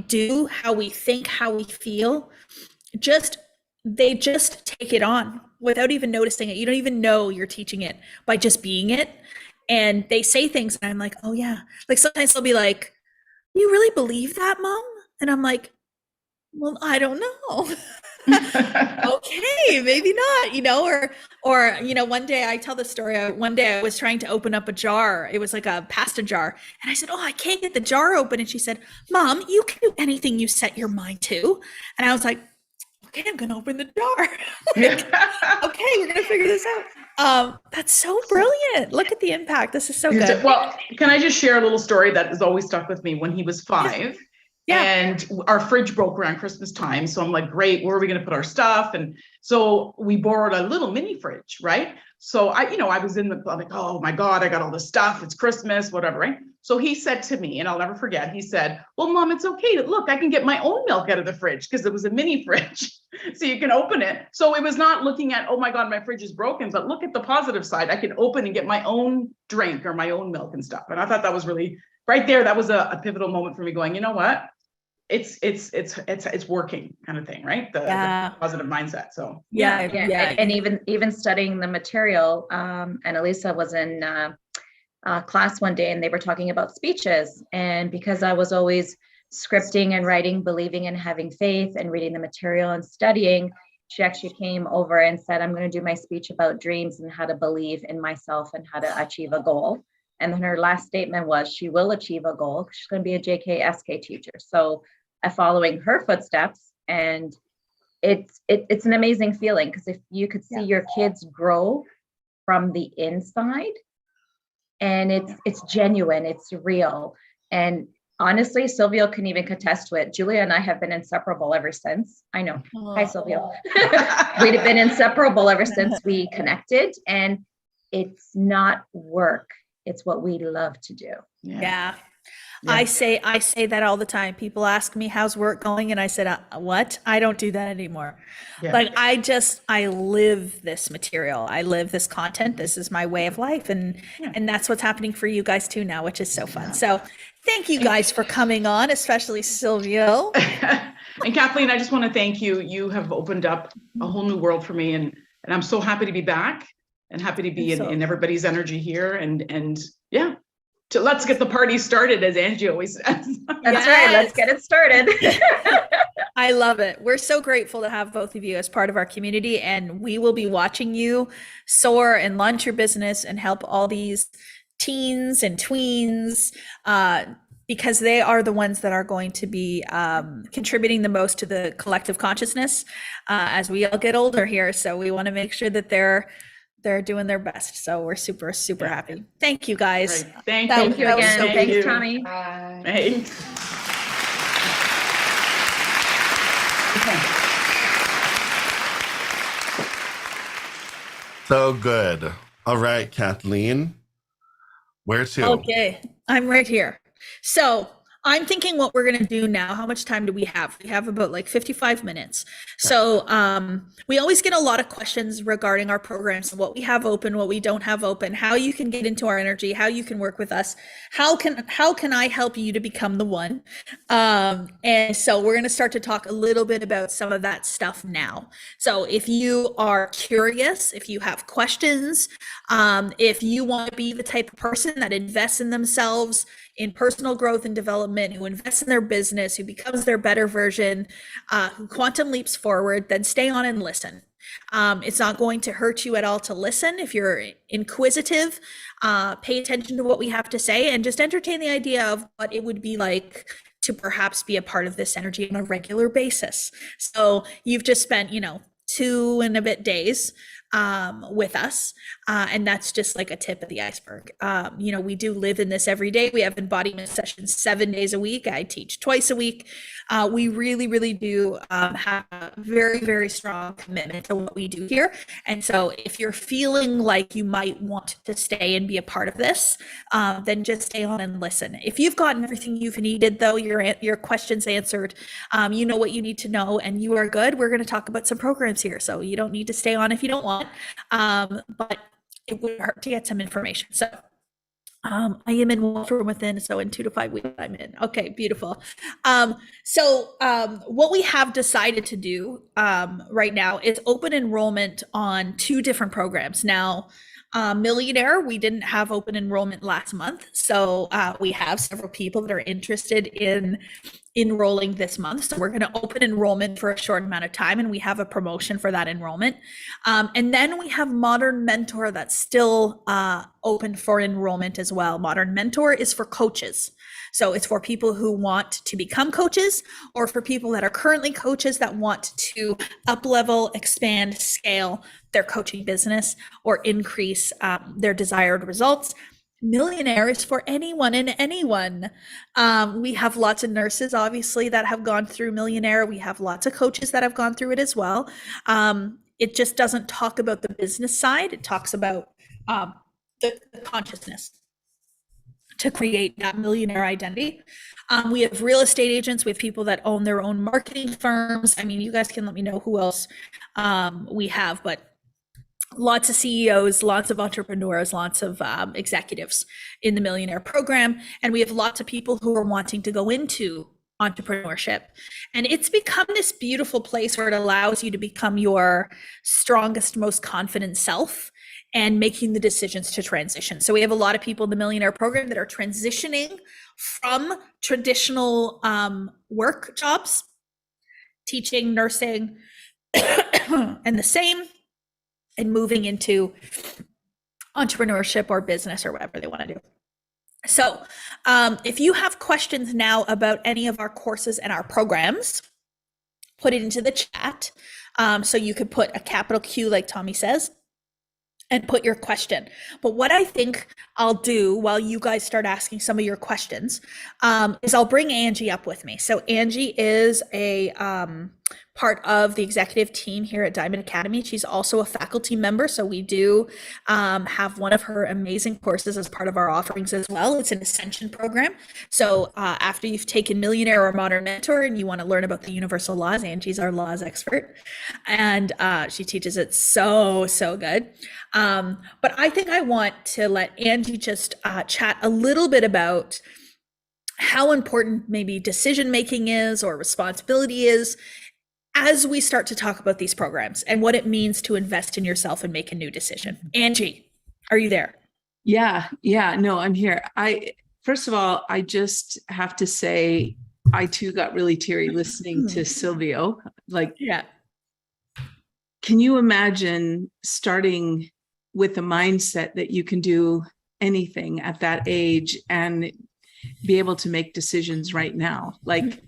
do, how we think, how we feel, they just take it on without even noticing it. You don't even know you're teaching it by just being it. And they say things and I'm like, oh yeah. Like sometimes they'll be like, you really believe that, Mom? And I'm like, well, I don't know. Okay, maybe not, or one day I tell the story. One day I was trying to open up a jar. It was like a pasta jar. And I said, oh, I can't get the jar open. And she said, Mom, you can do anything you set your mind to. And I was like, okay, I'm going to open the jar. Okay, we're going to figure this out. That's so brilliant. Look at the impact. This is so good. Well, can I just share a little story that has always stuck with me? When he was 5, and our fridge broke around Christmas time. So I'm like, great, where are we going to put our stuff? And so we borrowed a little mini fridge, right? So I was in the club like, oh my God, I got all this stuff. It's Christmas, whatever, right? So he said to me, and I'll never forget, he said, well, Mom, it's okay. Look, I can get my own milk out of the fridge, because it was a mini fridge. So you can open it. So it was not looking at, oh my God, my fridge is broken, but look at the positive side. I can open and get my own drink or my own milk and stuff. And I thought that was really, right there, that was a pivotal moment for me going, you know what? It's working, kind of thing, right? The positive mindset. So yeah. And even studying the material, and Elisa was in class one day and they were talking about speeches, and because I was always scripting and writing, believing and having faith and reading the material and studying, she actually came over and said, I'm going to do my speech about dreams and how to believe in myself and how to achieve a goal. And then her last statement was she will achieve a goal. She's going to be a JKSK teacher. So following her footsteps, and it's an amazing feeling, because if you could see your kids grow from the inside, and it's genuine, it's real. And honestly, Silvio can even contest to it. Julia and I have been inseparable ever since. I know. Hi, Silvio. We've been inseparable ever since we connected, and it's not work. It's what we love to do. Yeah. I say that all the time. People ask me, how's work going? And I said, what? I don't do that anymore. Like I live this material. I live this content. This is my way of life. And that's what's happening for you guys too now, which is so fun. So thank you guys for coming on, especially Silvio. And Kathleen, I just want to thank you. You have opened up a whole new world for me. And I'm so happy to be back and happy to be in everybody's energy here. And yeah. Let's get the party started, as Angie always says. That's right. Let's get it started. I love it. We're so grateful to have both of you as part of our community, and we will be watching you soar and launch your business and help all these teens and tweens, because they are the ones that are going to be contributing the most to the collective consciousness as we all get older here. So we want to make sure that they're doing their best. So we're super, super happy. Thank you guys. Right. Thank you again. So Thanks, Tommy. Thanks. So good. All right, Kathleen, where to? Okay, I'm right here. So I'm thinking what we're going to do now. How much time do we have? We have about like 55 minutes. So we always get a lot of questions regarding our programs, what we have open, what we don't have open, how you can get into our energy, how you can work with us, how can I help you to become the one? And so we're going to start to talk a little bit about some of that stuff now. So if you are curious, if you have questions, if you want to be the type of person that invests in themselves, in personal growth and development, who invests in their business, who becomes their better version, who quantum leaps forward, then stay on and listen. It's not going to hurt you at all to listen. If you're inquisitive, pay attention to what we have to say and just entertain the idea of what it would be like to perhaps be a part of this energy on a regular basis. So you've just spent, 2 and a bit days with us. And that's just like a tip of the iceberg. We do live in this every day. We have embodiment sessions 7 days a week. I teach twice a week. We really, really do have a very, very strong commitment to what we do here. And so if you're feeling like you might want to stay and be a part of this, then just stay on and listen. If you've gotten everything you've needed, though, your questions answered, you know what you need to know, and you are good, we're going to talk about some programs here. So you don't need to stay on if you don't want. But it would hurt to get some information. So I am in Walter Within, so in 2 to 5 weeks I'm in. Okay, beautiful. So what we have decided to do right now is open enrollment on 2 different programs. Now, Millionaire, we didn't have open enrollment last month, so we have several people that are interested in enrolling this month. So we're going to open enrollment for a short amount of time, and we have a promotion for that enrollment. And then we have Modern Mentor that's still open for enrollment as well. Modern Mentor is for coaches. So it's for people who want to become coaches, or for people that are currently coaches that want to up-level, expand, scale their coaching business, or increase their desired results. Millionaire is for anyone and anyone. We have lots of nurses, obviously, that have gone through Millionaire. We have lots of coaches that have gone through it as well. it just doesn't talk about the business side. It talks about the consciousness to create that millionaire identity. We have real estate agents. We have people that own their own marketing firms. I mean, you guys can let me know who else we have, but lots of CEOs, lots of entrepreneurs, lots of executives in the Millionaire Program. And we have lots of people who are wanting to go into entrepreneurship. And it's become this beautiful place where it allows you to become your strongest, most confident self and making the decisions to transition. So we have a lot of people in the Millionaire Program that are transitioning from traditional work jobs, teaching, nursing, and the same, and moving into entrepreneurship or business or whatever they want to do. So if you have questions now about any of our courses and our programs, put it into the chat. So you could put a capital Q, like Tommy says, and put your question. But what I think I'll do while you guys start asking some of your questions is I'll bring Angie up with me. So Angie is a part of the executive team here at Diamond Academy. She's also a faculty member. So we do have one of her amazing courses as part of our offerings as well. It's an Ascension program. So after you've taken Millionaire or Modern Mentor and you want to learn about the universal laws, Angie's our laws expert. And she teaches it so good. But I think I want to let Angie just chat a little bit about how important maybe decision-making is or responsibility is as we start to talk about these programs and what it means to invest in yourself and make a new decision. Angie, are you there? Yeah, no, I'm here. First of all, I just have to say, I too got really teary listening to Silvio. Like, yeah. Can you imagine starting with a mindset that you can do anything at that age and be able to make decisions right now? Like,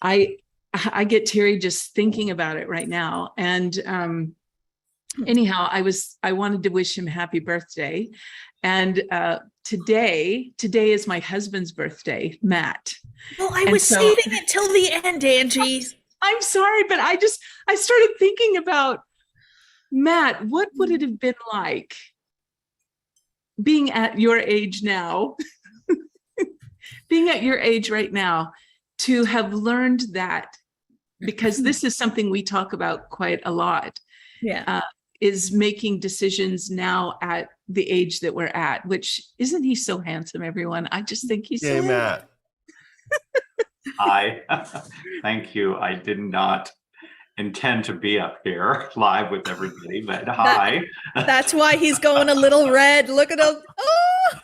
I get teary just thinking about it right now. And anyhow, I wanted to wish him happy birthday. And today is my husband's birthday, Matt. Well, I was saving it till the end, Angie. I'm sorry, but I started thinking about, Matt, what would it have been like being at your age now, being at your age right now, to have learned that, because this is something we talk about quite a lot, is making decisions now at the age that we're at, which, isn't he so handsome, everyone? I just think he's so Matt. Hi, thank you. I did not intend to be up here live with everybody, but hi. That's why he's going a little red. Look at him. Oh!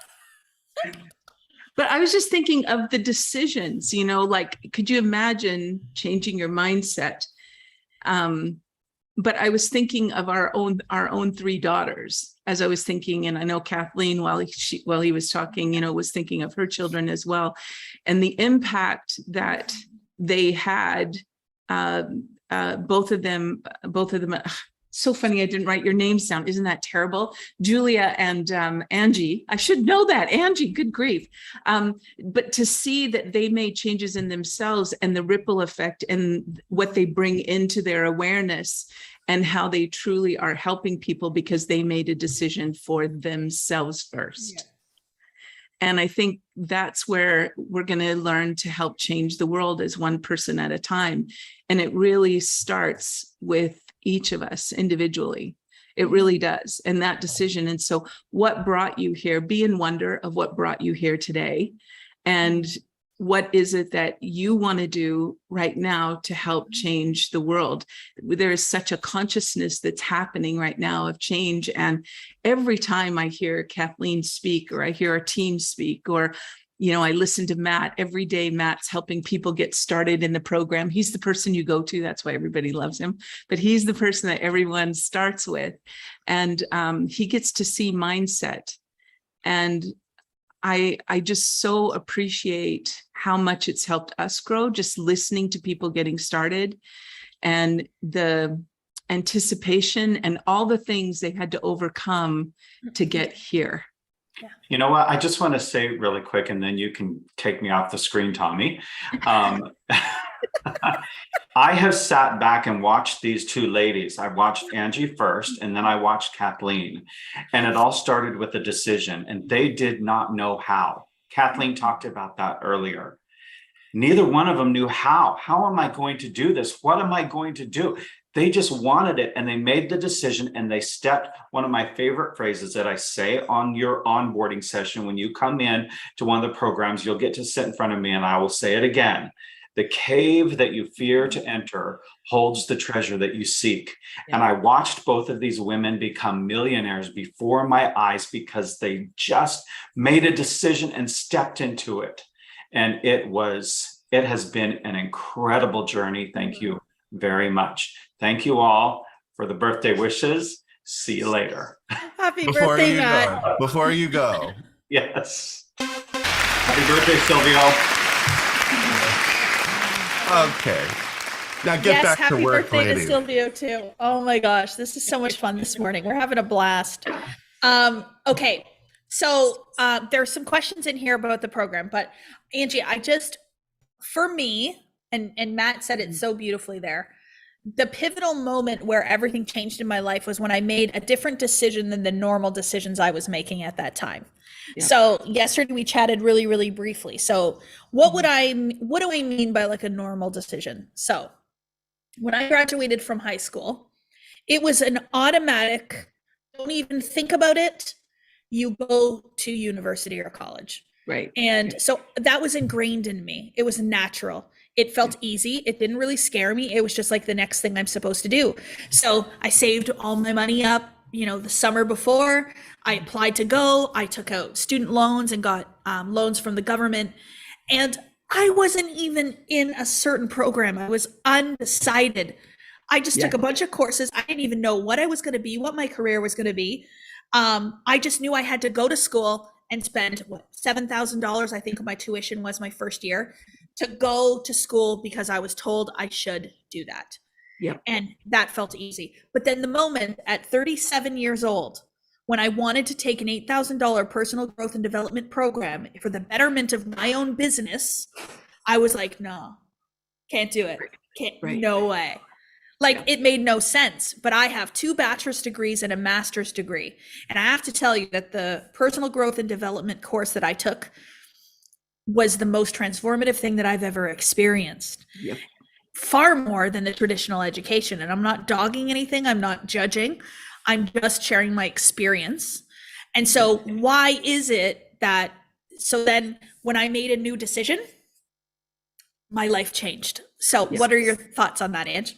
But I was just thinking of the decisions, like, could you imagine changing your mindset? But I was thinking of our own three daughters as I was thinking, and I know Kathleen, while he was talking, was thinking of her children as well, and the impact that they had. Both of them. So funny, I didn't write your names down. Isn't that terrible? Julia and Angie. I should know that. Angie, good grief. But to see that they made changes in themselves and the ripple effect and what they bring into their awareness and how they truly are helping people because they made a decision for themselves first. Yeah. And I think that's where we're going to learn to help change the world as one person at a time. And it really starts with each of us individually. It really does. And that decision. And so what brought you here? Be in wonder of what brought you here today. And what is it that you want to do right now to help change the world? There is such a consciousness that's happening right now of change. And every time I hear Kathleen speak, or I hear our team speak, or I listen to Matt every day. Matt's helping people get started in the program. He's the person you go to. That's why everybody loves him. But he's the person that everyone starts with. And he gets to see mindset. And I just so appreciate how much it's helped us grow, just listening to people getting started and the anticipation and all the things they had to overcome to get here. Yeah. You know what? I just want to say really quick, and then you can take me off the screen, Tommy. I have sat back and watched these two ladies. I watched Angie first, and then I watched Kathleen. And it all started with a decision, and they did not know how. Kathleen talked about that earlier. Neither one of them knew how. How am I going to do this? What am I going to do? They just wanted it, and they made the decision, and they stepped. One of my favorite phrases that I say on your onboarding session, when you come in to one of the programs, you'll get to sit in front of me, and I will say it again. The cave that you fear to enter holds the treasure that you seek. Yeah. And I watched both of these women become millionaires before my eyes because they just made a decision and stepped into it. And it has been an incredible journey. Thank you very much. Thank you all for the birthday wishes. See you later. Happy birthday, Matt. Before you go. Yes. Happy birthday, Silvio. Okay. Now get back to work, happy birthday lady. to Silvio too. Oh my gosh, this is so much fun this morning. We're having a blast. Okay, so there's some questions in here about the program, but Angie, for me, and Matt said it so beautifully there, the pivotal moment where everything changed in my life was when I made a different decision than the normal decisions I was making at that time. Yeah. So yesterday we chatted really, really briefly. So what do I mean by like a normal decision? So when I graduated from high school, it was an automatic, don't even think about it. You go to university or college. Right. And so that was ingrained in me. It was natural. It felt easy. It didn't really scare me. It was just like the next thing I'm supposed to do. So I saved all my money up, the summer before. I applied to go. I took out student loans and got loans from the government. And I wasn't even in a certain program. I was undecided. I just took a bunch of courses. I didn't even know what I was going to be, what my career was going to be. I just knew I had to go to school and spend $7,000, I think my tuition was my first year, to go to school because I was told I should do that. Yep. And that felt easy. But then the moment at 37 years old, when I wanted to take an $8,000 personal growth and development program for the betterment of my own business, I was like, no, can't do it. No way. It made no sense, but I have 2 bachelor's degrees and a master's degree. And I have to tell you that the personal growth and development course that I took was the most transformative thing that I've ever experienced. Yep. Far more than the traditional education. And I'm not dogging anything. I'm not judging. I'm just sharing my experience. And so why is it that, so then when I made a new decision, my life changed. So what are your thoughts on that, Ange?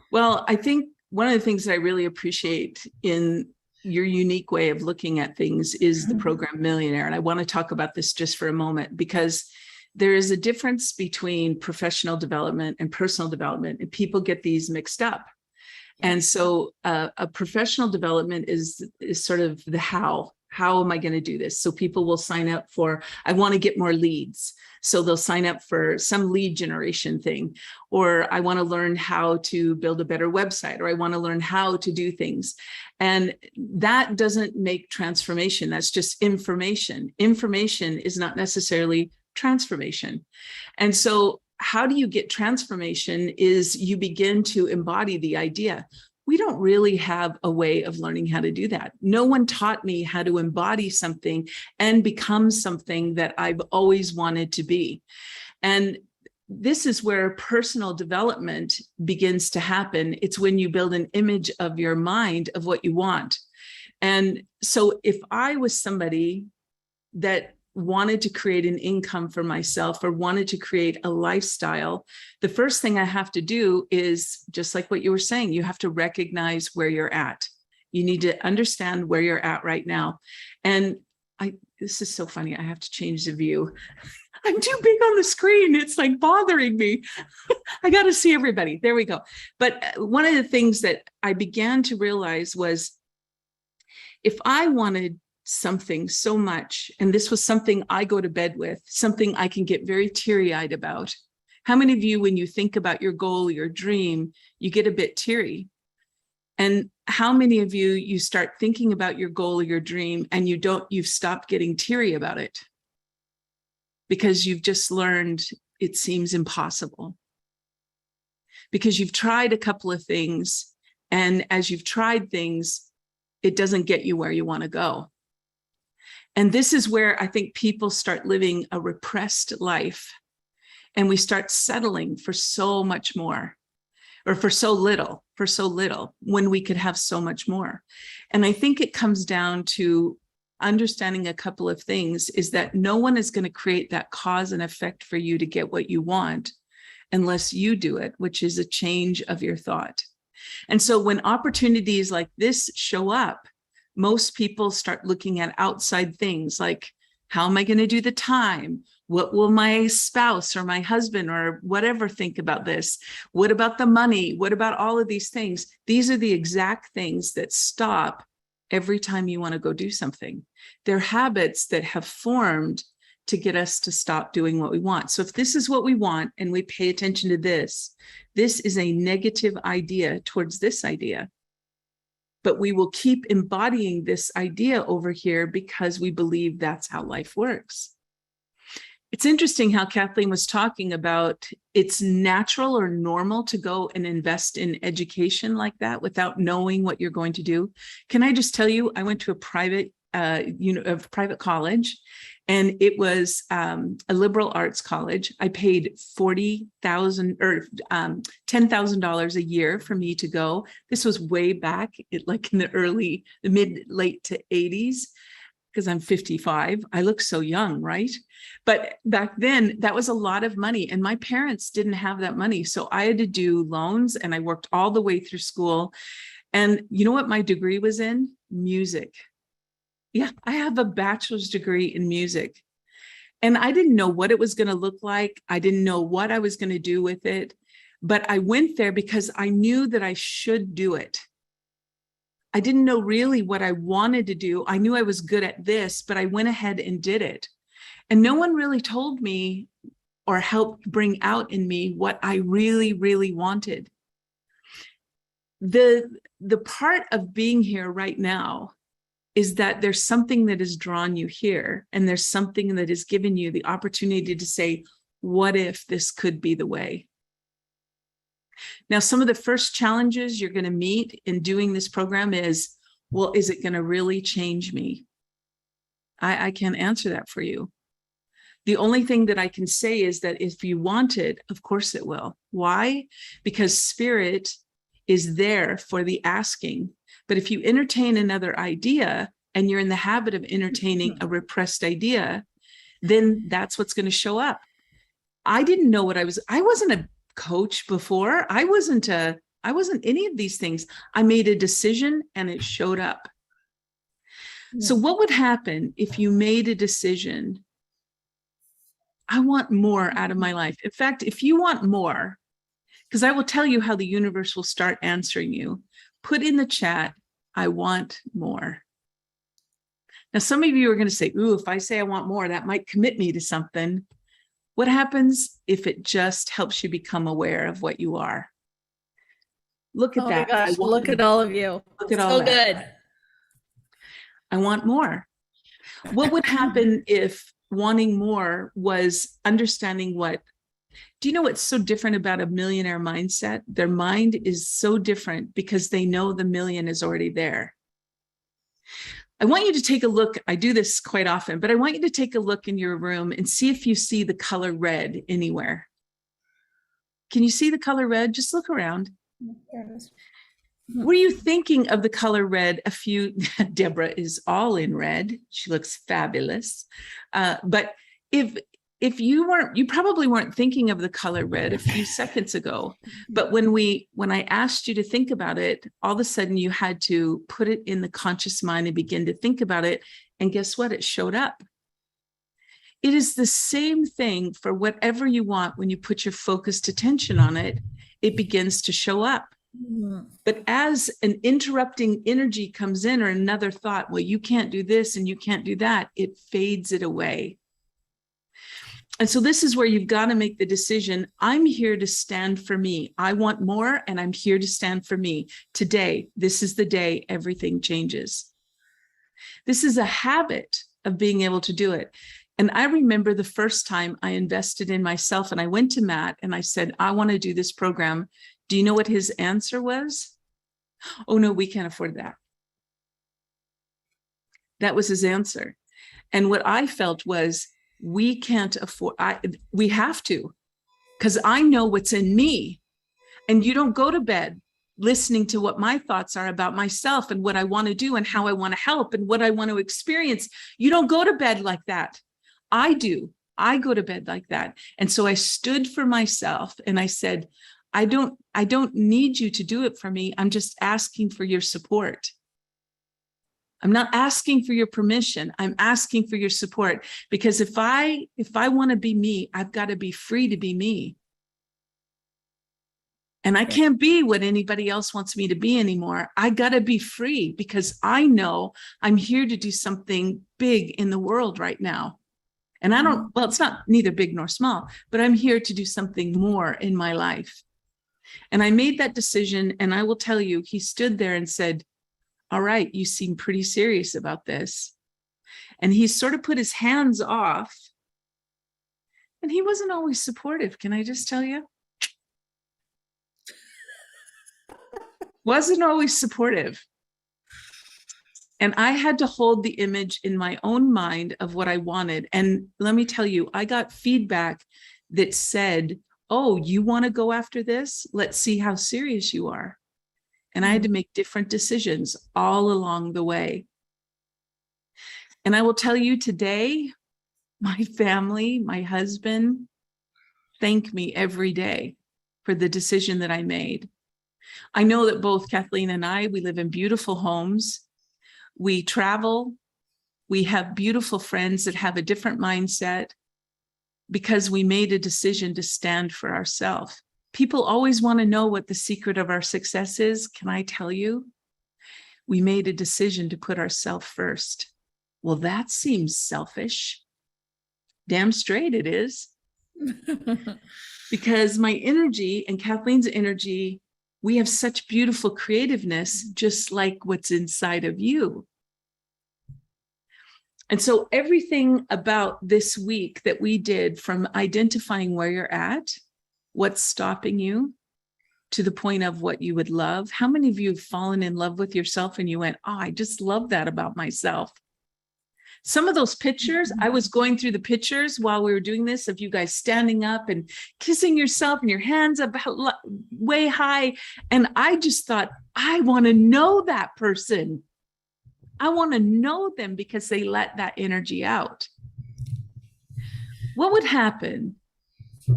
Well, I think one of the things that I really appreciate in your unique way of looking at things is the program Millionaire. And I want to talk about this just for a moment, because there is a difference between professional development and personal development, and people get these mixed up. And so a professional development is sort of the how am I going to do this? So people will sign up for, I want to get more leads. So they'll sign up for some lead generation thing, or I want to learn how to build a better website, or I want to learn how to do things. And that doesn't make transformation. That's just information. Information is not necessarily transformation. And so how do you get transformation is you begin to embody the idea. We don't really have a way of learning how to do that. No one taught me how to embody something and become something that I've always wanted to be. And this is where personal development begins to happen. It's when you build an image of your mind of what you want. And so if I was somebody that wanted to create an income for myself or wanted to create a lifestyle, the first thing I have to do is, just like what you were saying, you have to recognize where you're at. You need to understand where you're at right now. And this is so funny. I have to change the view. I'm too big on the screen. It's like bothering me. I got to see everybody. There we go. But one of the things that I began to realize was, if I wanted something so much, and this was something I go to bed with, something I can get very teary-eyed about. How many of you, when you think about your goal, your dream, you get a bit teary? And how many of you start thinking about your goal or your dream and you've stopped getting teary about it because you've just learned it seems impossible? because you've tried a couple of things. And as you've tried things, it doesn't get you where you want to go. And this is where I think people start living a repressed life, and we start settling for so much more, or for so little, when we could have so much more. And I think it comes down to understanding a couple of things, is that no one is going to create that cause and effect for you to get what you want unless you do it, which is a change of your thought. And so when opportunities like this show up, most people start looking at outside things like, how am I going to do the time? What will my spouse or my husband or whatever think about this? What about the money? What about all of these things? These are the exact things that stop every time you want to go do something. They're habits that have formed to get us to stop doing what we want. So if this is what we want and we pay attention to this, this is a negative idea towards this idea. But we will keep embodying this idea over here because we believe that's how life works. It's interesting how Kathleen was talking about it's natural or normal to go and invest in education like that without knowing what you're going to do. Can I just tell you, I went to a private college, and it was a liberal arts college. I paid $40,000 or $10,000 a year for me to go. This was way back, like in the late to 80s. Because I'm 55, I look so young, right? But back then, that was a lot of money, and my parents didn't have that money. So I had to do loans, and I worked all the way through school. And you know what my degree was in? Music. Yeah, I have a bachelor's degree in music. And I didn't know what it was going to look like. I didn't know what I was going to do with it. But I went there because I knew that I should do it. I didn't know really what I wanted to do. I knew I was good at this, but I went ahead and did it. And no one really told me or helped bring out in me what I really, really wanted. The part of being here right now is that there's something that has drawn you here, and there's something that has given you the opportunity to say, what if this could be the way? Now, some of the first challenges you're going to meet in doing this program is, well, is it going to really change me? I can't answer that for you. The only thing that I can say is that if you want it, of course it will. Why? Because spirit is there for the asking. But if you entertain another idea and you're in the habit of entertaining a repressed idea, then that's what's going to show up. I didn't know what I wasn't a coach before. I wasn't any of these things. I made a decision and it showed up. So what would happen if you made a decision? I want more out of my life. In fact, if you want more, because I will tell you how the universe will start answering you, put in the chat, I want more. Now, some of you are going to say, ooh, if I say I want more, that might commit me to something. What happens if it just helps you become aware of what you are? Look at that. Oh my gosh, look at all of you. Look at all that. So good. I want more. What would happen if wanting more was understanding what? Do you know what's so different about a millionaire mindset? Their mind is so different because they know the million is already there. I want you to take a look. I do this quite often, but I want you to take a look in your room and see if you see the color red anywhere. Can you see the color red? Just look around. There it is. Were you thinking of the color red? Deborah is all in red. She looks fabulous. But if you weren't, you probably weren't thinking of the color red a few seconds ago. But when I asked you to think about it, all of a sudden you had to put it in the conscious mind and begin to think about it. And guess what? It showed up. It is the same thing for whatever you want. When you put your focused attention on it, it begins to show up. But as an interrupting energy comes in, or another thought, well, you can't do this and you can't do that, it fades it away. And so this is where you've got to make the decision. I'm here to stand for me. I want more, and I'm here to stand for me. Today, this is the day everything changes. This is a habit of being able to do it. And I remember the first time I invested in myself, and I went to Matt and I said, I want to do this program. Do you know what his answer was? Oh, no, we can't afford that. That was his answer. And what I felt was, we can't afford, we have to, because I know what's in me. And you don't go to bed listening to what my thoughts are about myself and what I want to do and how I want to help and what I want to experience. You don't go to bed like that. I do. I go to bed like that. And so I stood for myself and I said, I don't need you to do it for me. I'm just asking for your support. I'm not asking for your permission. I'm asking for your support, because if I want to be me, I've got to be free to be me. And I can't be what anybody else wants me to be anymore. I got to be free, because I know I'm here to do something big in the world right now. And I don't, well, it's not neither big nor small, but I'm here to do something more in my life. And I made that decision. And I will tell you, he stood there and said, all right, you seem pretty serious about this. And he sort of put his hands off. And he wasn't always supportive. Can I just tell you? Wasn't always supportive. And I had to hold the image in my own mind of what I wanted. And let me tell you, I got feedback that said, oh, you want to go after this? Let's see how serious you are. And I had to make different decisions all along the way. And I will tell you today, my family, my husband, thank me every day for the decision that I made. I know that both Kathleen and I, we live in beautiful homes. We travel. We have beautiful friends that have a different mindset, because we made a decision to stand for ourselves. People always want to know what the secret of our success is. Can I tell you? We made a decision to put ourselves first. Well, that seems selfish. Damn straight it is. Because my energy and Kathleen's energy, we have such beautiful creativeness, just like what's inside of you. And so everything about this week that we did, from identifying where you're at, what's stopping you, to the point of what you would love. How many of you have fallen in love with yourself and you went, oh, I just love that about myself? Some of those pictures, I was going through the pictures while we were doing this, of you guys standing up and kissing yourself and your hands up way high. And I just thought, I want to know that person. I want to know them, because they let that energy out. What would happen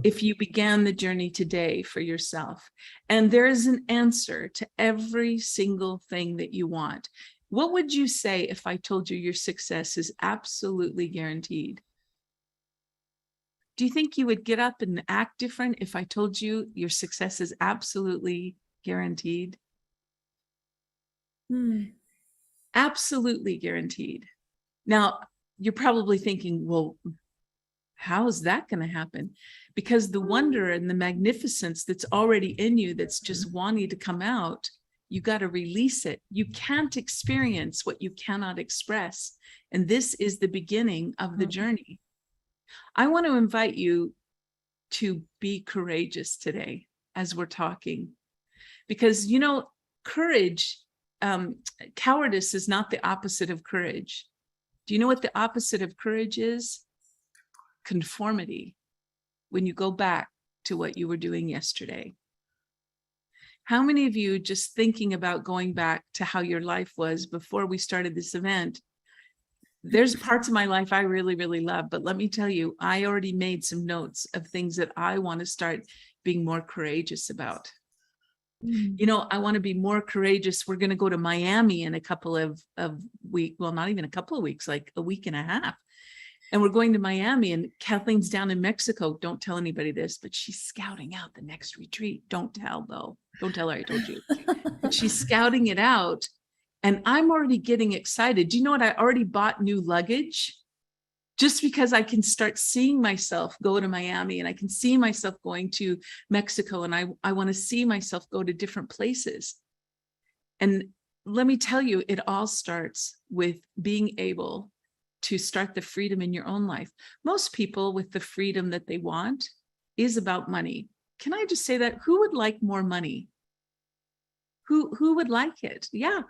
if you began the journey today for yourself? And there is an answer to every single thing that you want. What would you say if I told you your success is absolutely guaranteed? Do you think you would get up and act different if I told you your success is absolutely guaranteed? Absolutely guaranteed. Now, you're probably thinking, well, how is that going to happen? Because the wonder and the magnificence that's already in you, that's just wanting to come out, you got to release it. You can't experience what you cannot express. And this is the beginning of the journey. I want to invite you to be courageous today as we're talking, because, you know, courage, cowardice is not the opposite of courage. Do you know what the opposite of courage is? Conformity. When you go back to what you were doing yesterday. How many of you, just thinking about going back to how your life was before we started this event, there's parts of my life I really, really love, but let me tell you, I already made some notes of things that I want to start being more courageous about. You know, I want to be more courageous. We're going to go to Miami in a couple of weeks, well, not even a couple of weeks, like a week and a half. And we're going to Miami, and Kathleen's down in Mexico. Don't tell anybody this, but she's scouting out the next retreat. Don't tell, though. Don't tell her I told you. But she's scouting it out. And I'm already getting excited. Do you know what? I already bought new luggage, just because I can start seeing myself go to Miami, and I can see myself going to Mexico, and I want to see myself go to different places. And let me tell you, it all starts with being able to start the freedom in your own life. Most people, with the freedom that they want, is about money. Can I just say that? Who would like more money? Who would like it? Yeah.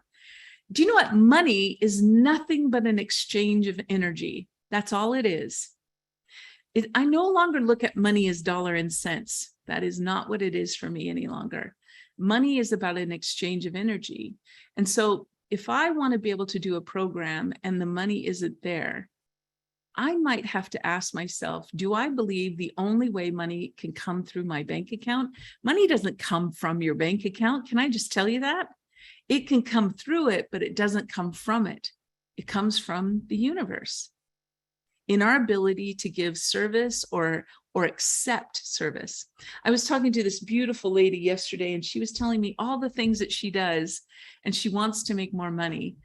Do you know what? Money is nothing but an exchange of energy. That's all it is. I no longer look at money as dollar and cents. That is not what it is for me any longer. Money is about an exchange of energy. And so if I want to be able to do a program and the money isn't there, I might have to ask myself, do I believe the only way money can come through my bank account? Money doesn't come from your bank account. Can I just tell you that? It can come through it, but it doesn't come from it. It comes from the universe. In our ability to give service or accept service. I was talking to this beautiful lady yesterday, and she was telling me all the things that she does, and she wants to make more money.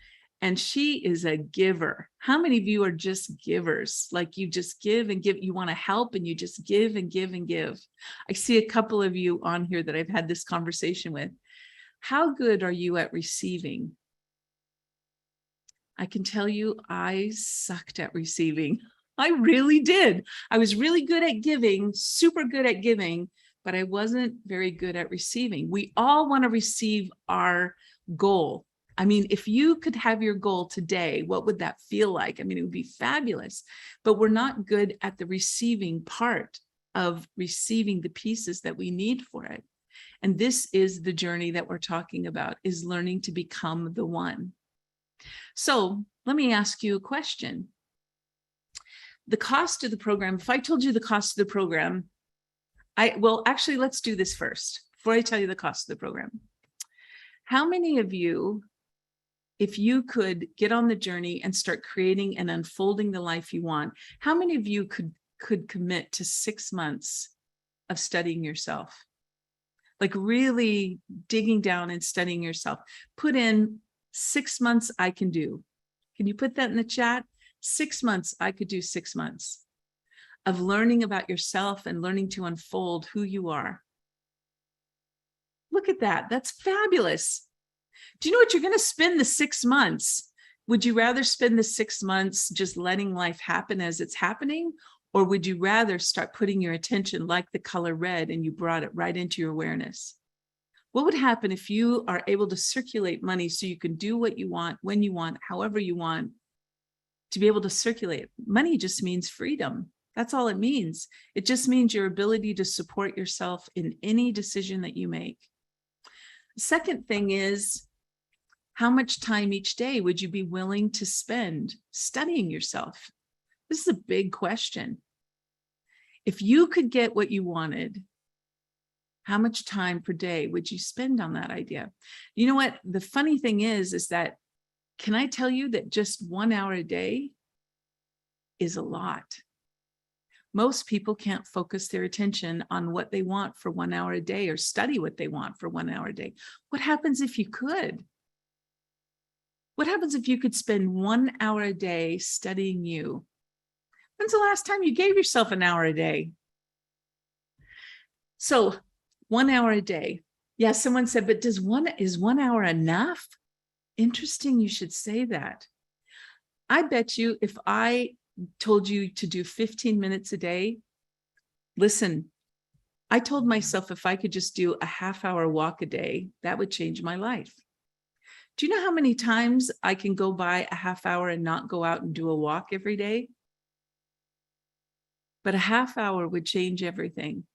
And she is a giver. How many of you are just givers? Like you just give and give, you want to help and you just give and give and give. I see a couple of you on here that I've had this conversation with. How good are you at receiving? I can tell you I sucked at receiving. I really did. I was really good at giving, super good at giving, but I wasn't very good at receiving. We all want to receive our goal. I mean, if you could have your goal today, what would that feel like? I mean, it would be fabulous, but we're not good at the receiving part of receiving the pieces that we need for it. And this is the journey that we're talking about, is learning to become the one. So let me ask you a question. The cost of the program, if I told you the cost of the program, well, actually, let's do this first before I tell you the cost of the program. How many of you, if you could get on the journey and start creating and unfolding the life you want, how many of you could commit to 6 months of studying yourself? Like really digging down and studying yourself. Put in 6 months I can do. Can you put that in the chat? 6 months, I could do 6 months of learning about yourself and learning to unfold who you are. Look at that. That's fabulous. Do you know what you're going to spend the 6 months? Would you rather spend the 6 months just letting life happen as it's happening? Or would you rather start putting your attention like the color red and you brought it right into your awareness? What would happen if you are able to circulate money so you can do what you want, when you want, however you want, to be able to circulate? Money just means freedom. That's all it means. It just means your ability to support yourself in any decision that you make. The second thing is, how much time each day would you be willing to spend studying yourself? This is a big question. If you could get what you wanted, how much time per day would you spend on that idea? You know what? The funny thing is that, can I tell you that just 1 hour a day is a lot? Most people can't focus their attention on what they want for 1 hour a day or study what they want for 1 hour a day. What happens if you could? What happens if you could spend 1 hour a day studying you? When's the last time you gave yourself an hour a day? So 1 hour a day. Yeah, someone said, but is 1 hour enough? Interesting, you should say that. I bet you if I told you to do 15 minutes a day, listen, I told myself if I could just do a half-hour walk a day, that would change my life. Do you know how many times I can go by a half hour and not go out and do a walk every day? But a half hour would change everything.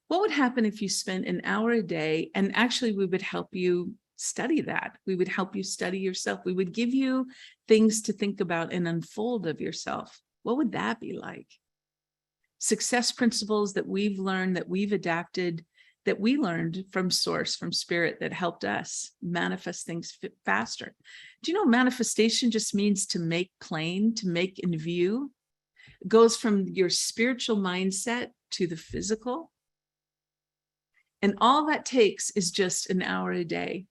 What would happen if you spent an hour a day, and actually we would help you study that. We would help you study yourself. We would give you things to think about and unfold of yourself. What would that be like? Success principles that we've learned, that we've adapted, that we learned from source, from spirit, that helped us manifest things faster. Do you know manifestation just means to make plain, to make in view? It goes from your spiritual mindset to the physical. And all that takes is just an hour a day.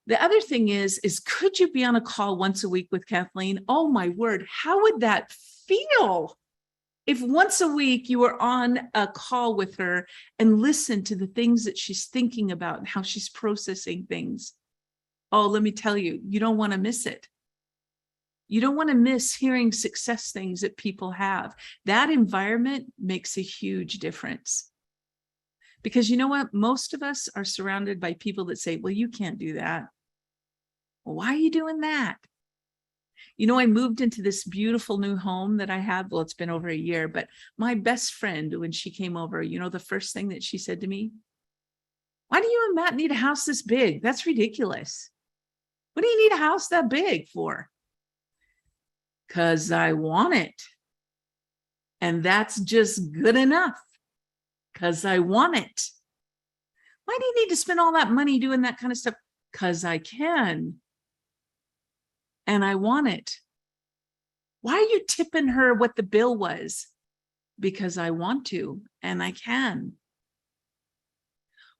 The other thing is could you be on a call once a week with Kathleen? Oh my word, how would that feel? If once a week you were on a call with her and listen to the things that she's thinking about and how she's processing things. Oh, let me tell you, you don't want to miss it. You don't want to miss hearing success things that people have. That environment makes a huge difference. Because you know what? Most of us are surrounded by people that say, well, you can't do that. Well, why are you doing that? You know, I moved into this beautiful new home that I have. Well, it's been over a year, but my best friend, when she came over, you know, the first thing that she said to me, why do you and Matt need a house this big? That's ridiculous. What do you need a house that big for? Because I want it. And that's just good enough. Because I want it. Why do you need to spend all that money doing that kind of stuff? Because I can. And I want it. Why are you tipping her what the bill was? Because I want to and I can.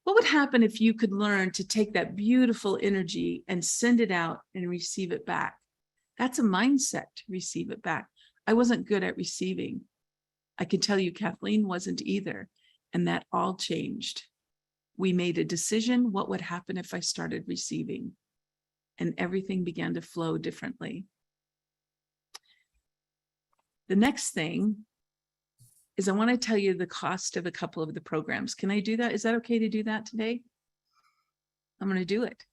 What would happen if you could learn to take that beautiful energy and send it out and receive it back? That's a mindset to receive it back. I wasn't good at receiving. I can tell you Kathleen wasn't either. And that all changed. We made a decision. What would happen if I started receiving? And everything began to flow differently. The next thing is I want to tell you the cost of a couple of the programs. Can I do that? Is that okay to do that today? I'm going to do it.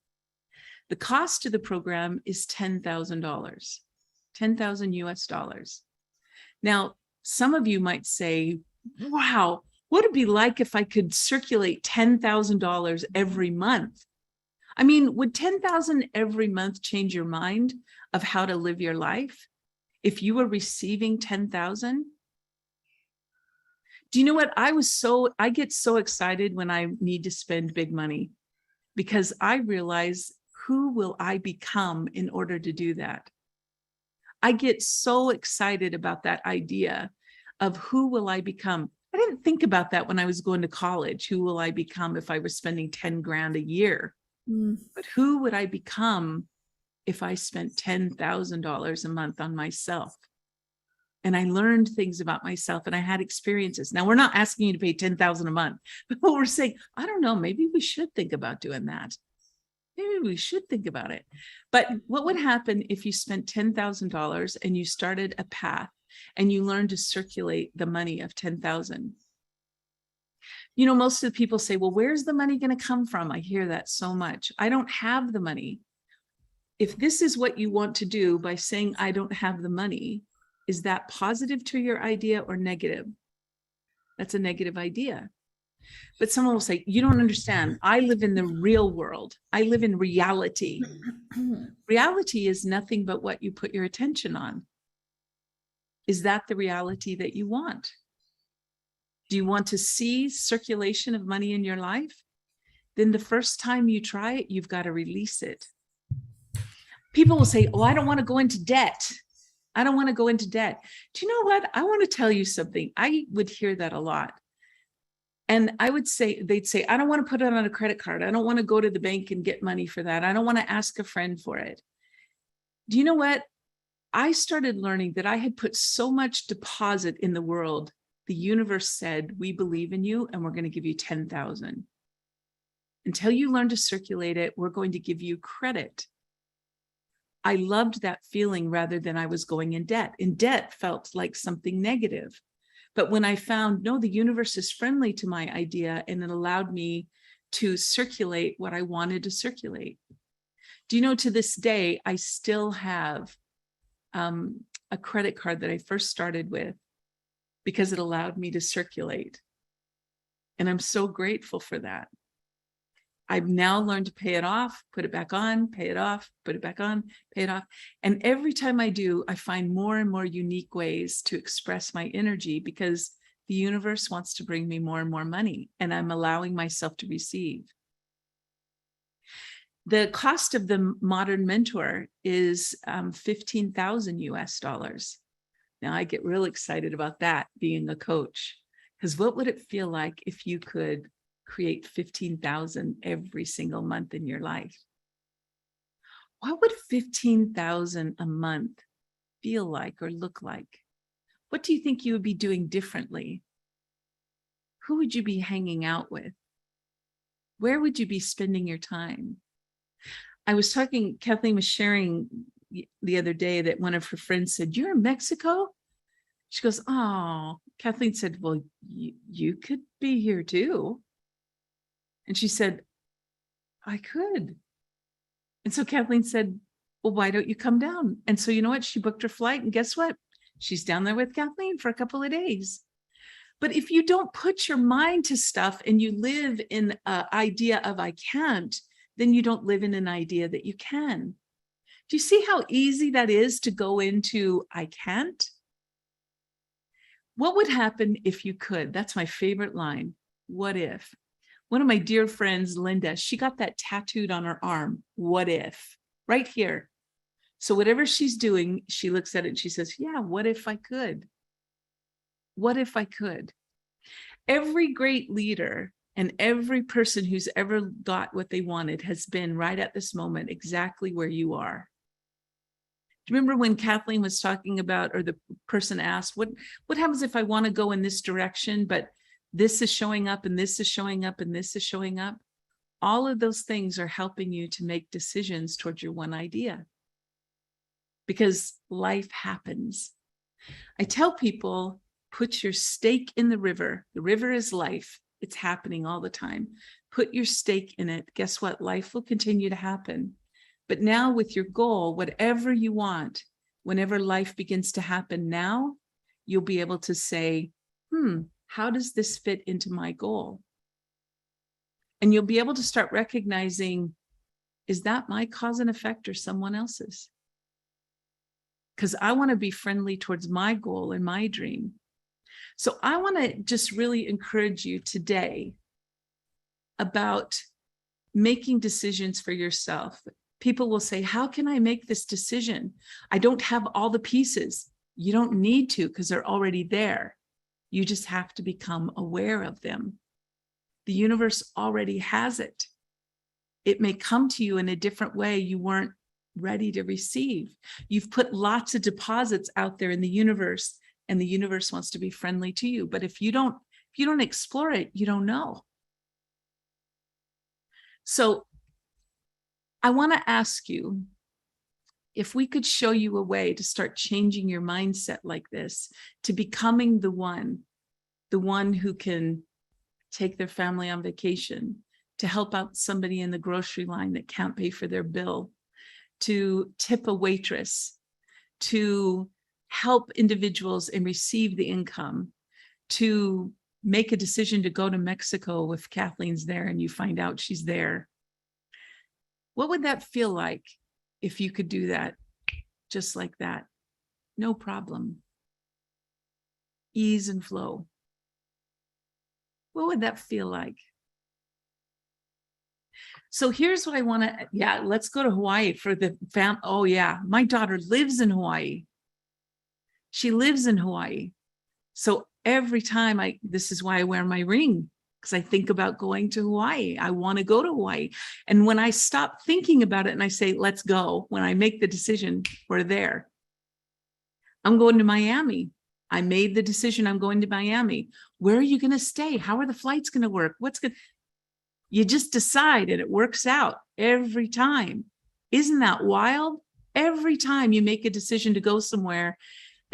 The cost of the program is $10,000, 10,000 US dollars. Now, some of you might say, wow, what would it be like if I could circulate $10,000 every month? I mean, would 10,000 every month change your mind of how to live your life? If you were receiving 10,000? Do you know what? I get so excited when I need to spend big money because I realize who will I become in order to do that? I get so excited about that idea of who will I become? I didn't think about that when I was going to college. Who will I become if I was spending 10 grand a year? But who would I become if I spent $10,000 a month on myself? And I learned things about myself and I had experiences. Now, we're not asking you to pay $10,000 a month, but we're saying, I don't know, maybe we should think about doing that. Maybe we should think about it. But what would happen if you spent $10,000 and you started a path and you learned to circulate the money of 10,000? You know, most of the people say, well, where's the money going to come from? I hear that so much. I don't have the money. If this is what you want to do by saying, I don't have the money, is that positive to your idea or negative? That's a negative idea. But someone will say, you don't understand. I live in the real world. I live in reality. Reality is nothing but what you put your attention on. Is that the reality that you want? Do you want to see circulation of money in your life? Then the first time you try it, you've got to release it. People will say, oh, I don't want to go into debt. I don't want to go into debt. Do you know what? I want to tell you something. I would hear that a lot. And I would say, they'd say, I don't want to put it on a credit card. I don't want to go to the bank and get money for that. I don't want to ask a friend for it. Do you know what? I started learning that I had put so much deposit in the world. The universe said, we believe in you and we're going to give you 10,000. Until you learn to circulate it, we're going to give you credit. I loved that feeling rather than I was going in debt. In debt felt like something negative. But when I found, no, the universe is friendly to my idea and it allowed me to circulate what I wanted to circulate. Do you know, to this day, I still have a credit card that I first started with because it allowed me to circulate. And I'm so grateful for that. I've now learned to pay it off, put it back on, pay it off, put it back on, pay it off. And every time I do, I find more and more unique ways to express my energy because the universe wants to bring me more and more money and I'm allowing myself to receive. The cost of the modern mentor is 15,000 US dollars. Now I get real excited about that being a coach, because what would it feel like if you could create 15,000 every single month in your life? What would 15,000 a month feel like or look like? What do you think you would be doing differently? Who would you be hanging out with? Where would you be spending your time? I was talking, Kathleen was sharing the other day that one of her friends said, you're in Mexico? She goes, oh, Kathleen said, well, you could be here too. And she said, I could. And so Kathleen said, well, why don't you come down? And so you know what? She booked her flight, and guess what? She's down there with Kathleen for a couple of days. But if you don't put your mind to stuff and you live in an idea of I can't, then you don't live in an idea that you can. Do you see how easy that is to go into I can't? What would happen if you could? That's my favorite line. What if? One of my dear friends, Linda, she got that tattooed on her arm. What if? Right here. So whatever she's doing, she looks at it and she says, yeah, what if I could? What if I could? Every great leader and every person who's ever got what they wanted has been right at this moment exactly where you are. Do you remember when Kathleen was talking about, or the person asked, what happens if I want to go in this direction, but this is showing up and this is showing up and this is showing up? All of those things are helping you to make decisions towards your one idea, because life happens. I tell people, put your stake in the river. The river is life. It's happening all the time. Put your stake in it. Guess what? Life will continue to happen. But now with your goal, whatever you want, whenever life begins to happen now, you'll be able to say, how does this fit into my goal? And you'll be able to start recognizing, is that my cause and effect or someone else's? Because I want to be friendly towards my goal and my dream. So I want to just really encourage you today about making decisions for yourself. People will say, how can I make this decision? I don't have all the pieces. You don't need to, because they're already there. You just have to become aware of them. The universe already has it. It may come to you in a different way you weren't ready to receive. You've put lots of deposits out there in the universe, and the universe wants to be friendly to you. But if you don't explore it, you don't know. So I want to ask you if we could show you a way to start changing your mindset like this, to becoming the one who can take their family on vacation, to help out somebody in the grocery line that can't pay for their bill, to tip a waitress, to help individuals and receive the income, to make a decision to go to Mexico if Kathleen's there and you find out she's there. What would that feel like if you could do that just like that? No problem. Ease and flow. What would that feel like? So here's what I want to, let's go to Hawaii for the fam. Oh yeah, my daughter lives in Hawaii. She lives in Hawaii. So every time this is why I wear my ring, because I think about going to Hawaii. I want to go to Hawaii. And when I stop thinking about it and I say, let's go, when I make the decision, we're there. I'm going to Miami. I made the decision I'm going to Miami. Where are you going to stay? How are the flights going to work? What's good? You just decide and it works out every time. Isn't that wild? Every time you make a decision to go somewhere.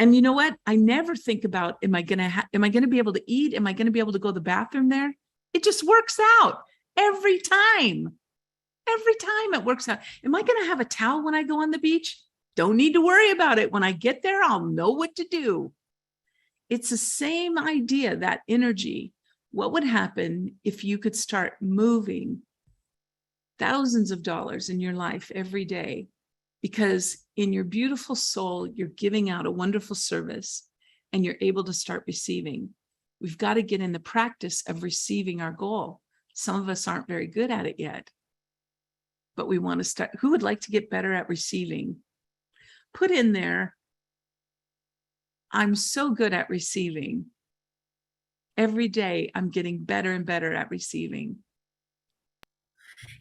And you know what? I never think about, am I going to be able to eat? Am I going to be able to go to the bathroom there? It just works out every time. Every time it works out. Am I going to have a towel when I go on the beach? Don't need to worry about it. When I get there, I'll know what to do. It's the same idea, that energy. What would happen if you could start moving thousands of dollars in your life every day? Because in your beautiful soul, you're giving out a wonderful service and you're able to start receiving. We've got to get in the practice of receiving our goal. Some of us aren't very good at it yet, but we want to start. Who would like to get better at receiving? Put in there, I'm so good at receiving. Every day, I'm getting better and better at receiving.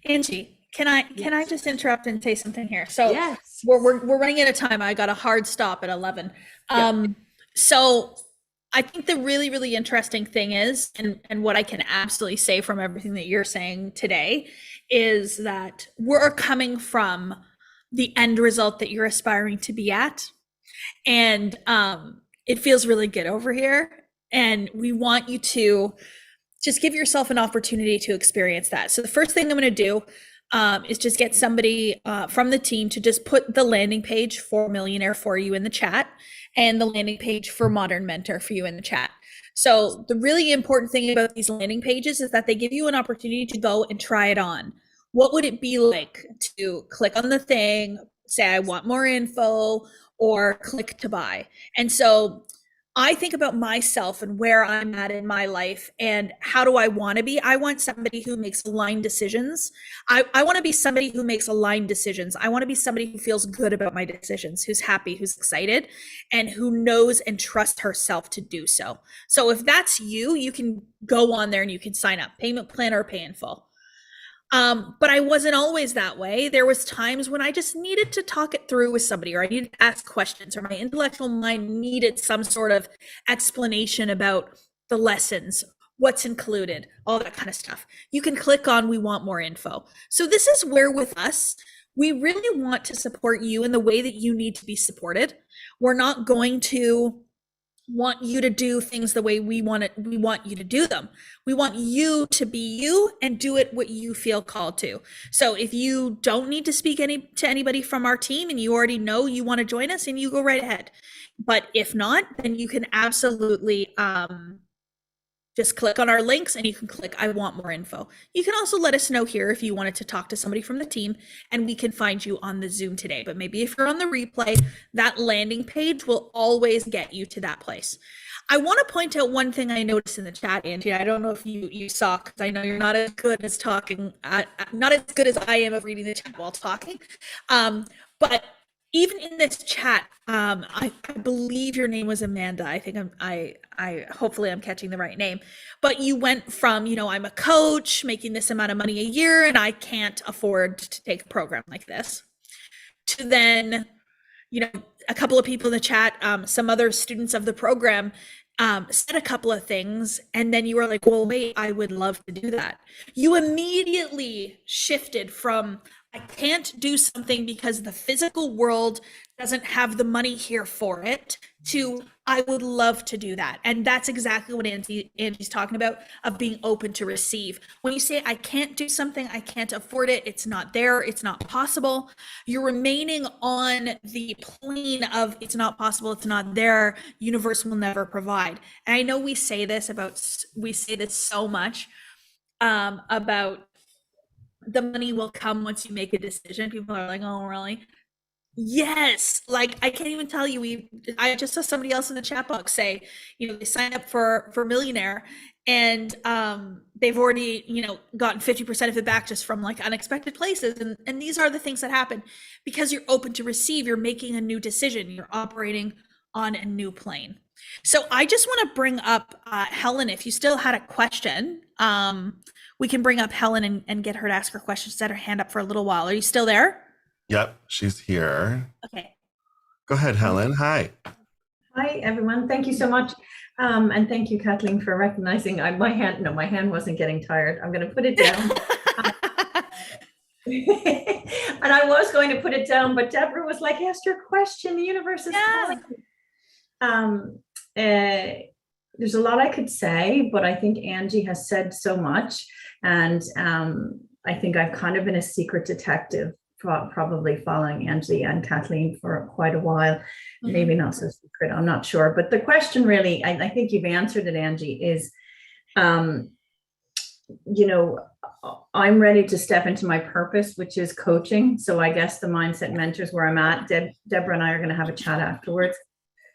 Angie, can I just interrupt and say something here? So yes. we're running out of time. I got a hard stop at 11. So I think the really, really interesting thing is, and what I can absolutely say from everything that you're saying today, is that we're coming from the end result that you're aspiring to be at. And it feels really good over here. And we want you to just give yourself an opportunity to experience that. So the first thing I'm going to do is just get somebody from the team to just put the landing page for Millionaire for you in the chat, and the landing page for Modern Mentor for you in the chat. So the really important thing about these landing pages is that they give you an opportunity to go and try it on. What would it be like to click on the thing, say, I want more info, or click to buy? And so I think about myself and where I'm at in my life and how do I want to be? I want somebody who makes aligned decisions. I want to be somebody who makes aligned decisions. I want to be somebody who feels good about my decisions, who's happy, who's excited, and who knows and trusts herself to do so. So if that's you, you can go on there and you can sign up, payment plan or pay in full. But I wasn't always that way. There was times when I just needed to talk it through with somebody, or I needed to ask questions, or my intellectual mind needed some sort of explanation about the lessons, what's included, all that kind of stuff. You can click on, we want more info. So this is where with us, we really want to support you in the way that you need to be supported. We're not going to want you to do things the way we want you to do them. We want you to be you and do it what you feel called to. So if you don't need to speak to anybody from our team and you already know you want to join us, and you go right ahead. But if not, then you can absolutely just click on our links and you can click, I want more info. You can also let us know here if you wanted to talk to somebody from the team, and we can find you on the Zoom today. But maybe if you're on the replay, that landing page will always get you to that place. I want to point out one thing I noticed in the chat, Angie. I don't know if you saw, because I know you're not as good as talking, not as good as I am of reading the chat while talking. But even in this chat, I believe your name was Amanda. I think hopefully I'm catching the right name. But you went from, I'm a coach making this amount of money a year and I can't afford to take a program like this, to then, a couple of people in the chat, some other students of the program said a couple of things, and then you were like, well, wait, I would love to do that. You immediately shifted from, I can't do something because the physical world doesn't have the money here for it, to I would love to do that. And that's exactly what Angie's talking about, of being open to receive. When you say, I can't do something, I can't afford it, it's not there, it's not possible, you're remaining on the plane of it's not possible, it's not there, universe will never provide. And I know we say this so much about the money will come once you make a decision. People are like, oh, really? Yes. Like, I can't even tell you, I just saw somebody else in the chat box say, they signed up for Millionaire, and they've already, gotten 50% of it back just from like unexpected places. And these are the things that happen because you're open to receive, you're making a new decision, you're operating on a new plane. So I just want to bring up Helen. If you still had a question, we can bring up Helen and get her to ask her question. She's had her hand up for a little while. Are you still there? Yep, she's here. Okay. Go ahead, Helen. Hi. Hi, everyone. Thank you so much. And thank you, Kathleen, for recognizing my hand wasn't getting tired. I'm going to put it down. And I was going to put it down, but Deborah was like, ask your question. The universe is calling. There's a lot I could say, but I think Angie has said so much. And I think I've kind of been a secret detective, probably following Angie and Kathleen for quite a while. Mm-hmm. Maybe not so secret, I'm not sure. But the question really, I think you've answered it, Angie, is, I'm ready to step into my purpose, which is coaching. So I guess the Mindset Mentors where I'm at, Deborah and I are going to have a chat afterwards.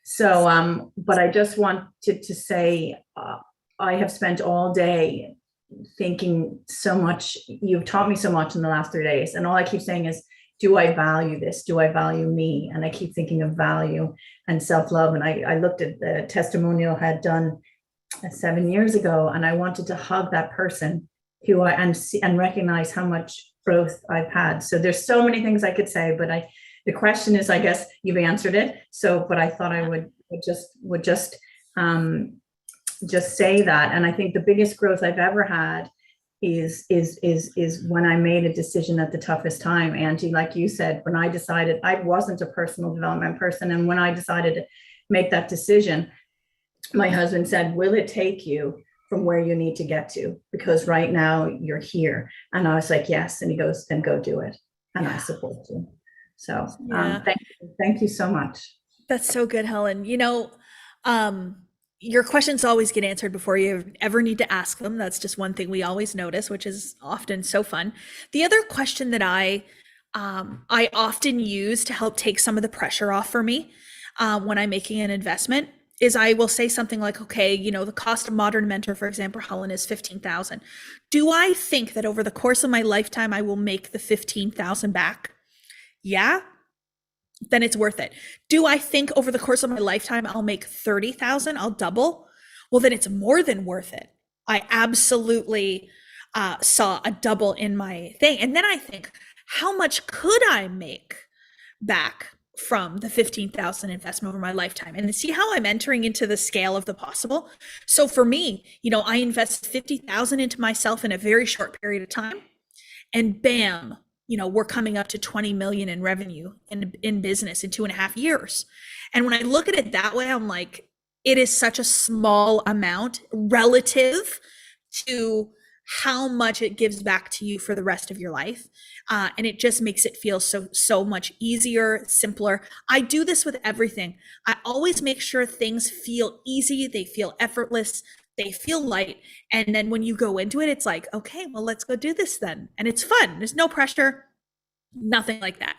So, but I just wanted to say, I have spent all day thinking so much. You've taught me so much in the last 3 days. And all I keep saying is, do I value this? Do I value me? And I keep thinking of value and self-love. And I looked at the testimonial I had done 7 years ago, and I wanted to hug that person who and recognize how much growth I've had. So there's so many things I could say, but the question is, I guess you've answered it. So, but I thought I would just say that. And I think the biggest growth I've ever had is when I made a decision at the toughest time. Angie, like you said, when I decided, I wasn't a personal development person. And when I decided to make that decision, my husband said, will it take you from where you need to get to, because right now you're here. And I was like, yes. And he goes, then go do it. And I support you. So thank you so much. That's so good, Helen. Your questions always get answered before you ever need to ask them. That's just one thing we always notice, which is often so fun. The other question that I often use to help take some of the pressure off for me when I'm making an investment is I will say something like, okay, the cost of Modern Mentor, for example, Helen, is $15,000. Do I think that over the course of my lifetime, I will make the $15,000 back? Yeah. Then it's worth it. Do I think over the course of my lifetime, I'll make 30,000, I'll double? Well, then it's more than worth it. I absolutely saw a double in my thing. And then I think, how much could I make back from the 15,000 investment over my lifetime? And see how I'm entering into the scale of the possible. So for me, I invested 50,000 into myself in a very short period of time, and bam, we're coming up to 20 million in revenue in business in 2.5 years. And when I look at it that way, I'm like, it is such a small amount relative to how much it gives back to you for the rest of your life. And it just makes it feel so much easier, simpler. I do this with everything. I always make sure things feel easy, they feel effortless, they feel light. And then when you go into it, it's like, okay, well, let's go do this then. And it's fun. There's no pressure, nothing like that.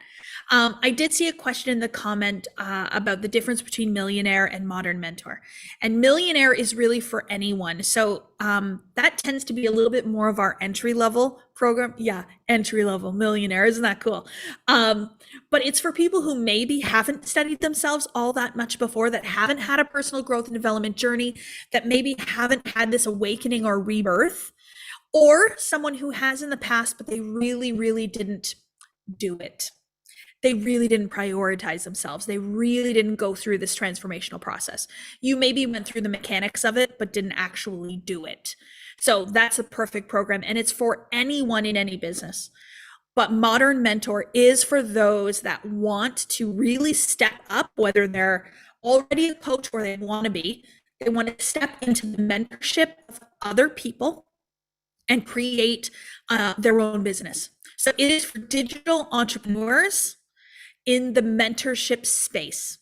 I did see a question in the comment about the difference between Millionaire and Modern Mentor. And Millionaire is really for anyone. So that tends to be a little bit more of our entry level program. Yeah, entry level Millionaire. Isn't that cool? But it's for people who maybe haven't studied themselves all that much before, that haven't had a personal growth and development journey, that maybe haven't had this awakening or rebirth, or someone who has in the past, but they really, really didn't do it. They really didn't prioritize themselves. They really didn't go through this transformational process. You maybe went through the mechanics of it, but didn't actually do it. So that's a perfect program, and it's for anyone in any business. But Modern Mentor is for those that want to really step up, whether they're already a coach or they want to be. They want to step into the mentorship of other people and create their own business. So it is for digital entrepreneurs in the mentorship space.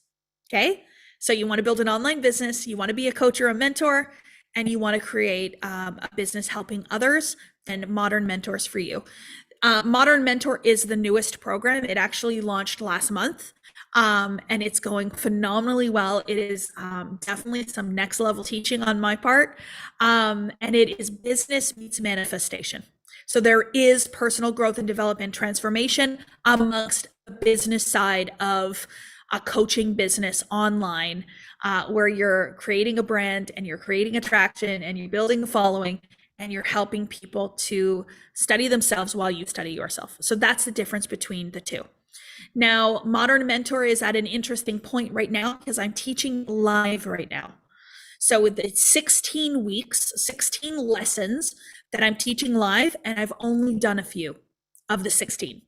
Okay. So you want to build an online business, you want to be a coach or a mentor, and you want to create a business helping others, and Modern Mentors for you. Modern Mentor is the newest program. It actually launched last month, and it's going phenomenally well. It is definitely some next level teaching on my part, and it is business meets manifestation. So there is personal growth and development transformation amongst the business side of a coaching business online, where you're creating a brand and you're creating attraction and you're building a following and you're helping people to study themselves while you study yourself. So that's the difference between the two. Now, Modern Mentor is at an interesting point right now because I'm teaching live right now. So it's 16 weeks, 16 lessons that I'm teaching live, and I've only done a few of the 16.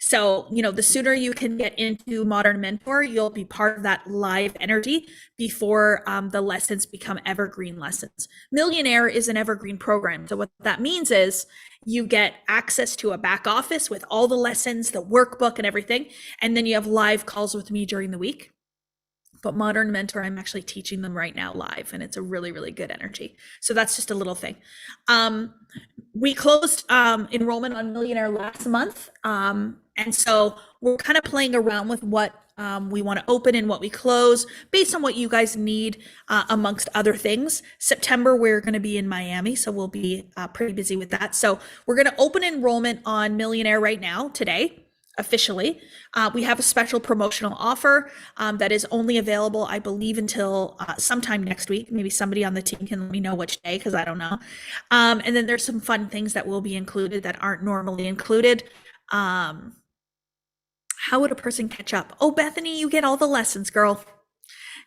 So, the sooner you can get into Modern Mentor, you'll be part of that live energy before the lessons become evergreen lessons. Millionaire is an evergreen program. So what that means is you get access to a back office with all the lessons, the workbook and everything. And then you have live calls with me during the week. But Modern Mentor, I'm actually teaching them right now live, and it's a really, really good energy. So that's just a little thing. We closed enrollment on Millionaire last month. And so we're kind of playing around with what we want to open and what we close based on what you guys need, amongst other things. September, we're going to be in Miami, so we'll be pretty busy with that. So we're going to open enrollment on Millionaire right now, today. Officially, we have a special promotional offer that is only available, I believe, until sometime next week. Maybe somebody on the team can let me know which day, because I don't know. And then there's some fun things that will be included that aren't normally included. How would a person catch up? Oh, Bethany, you get all the lessons, girl.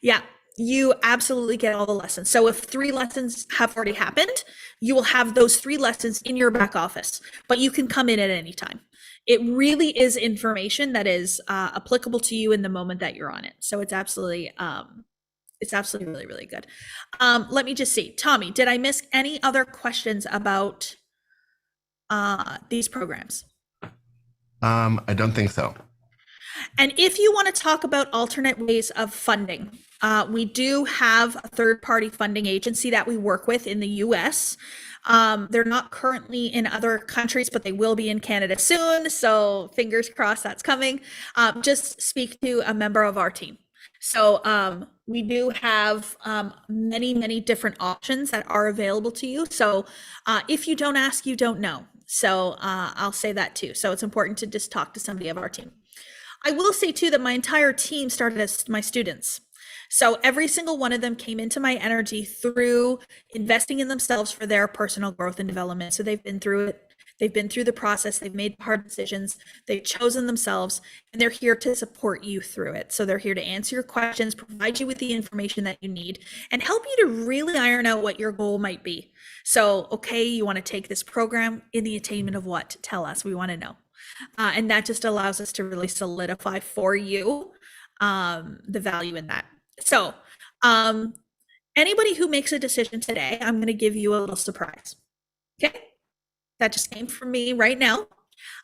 Yeah, you absolutely get all the lessons. So if 3 lessons have already happened, you will have those 3 lessons in your back office, but you can come in at any time. It really is information that is applicable to you in the moment that you're on it. So it's absolutely It's absolutely really, really good. Let me just see. Tommy, did I miss any other questions about these programs? I don't think so. And if you want to talk about alternate ways of funding, we do have a third-party funding agency that we work with in the US. They're not currently in other countries, but they will be in Canada soon. So fingers crossed that's coming. Just speak to a member of our team. So we do have many, many different options that are available to you. So if you don't ask, you don't know. So I'll say that too. So it's important to just talk to somebody of our team. I will say too that my entire team started as my students. So every single one of them came into my energy through investing in themselves for their personal growth and development. So they've been through it. They've been through the process. They've made hard decisions. They've chosen themselves, and they're here to support you through it. So they're here to answer your questions, provide you with the information that you need, and help you to really iron out what your goal might be. So, okay, you want to take this program in the attainment of what? Tell us. We want to know. And that just allows us to really solidify for you the value in that. So anybody who makes a decision today, I'm going to give you a little surprise. Okay. That just came from me right now.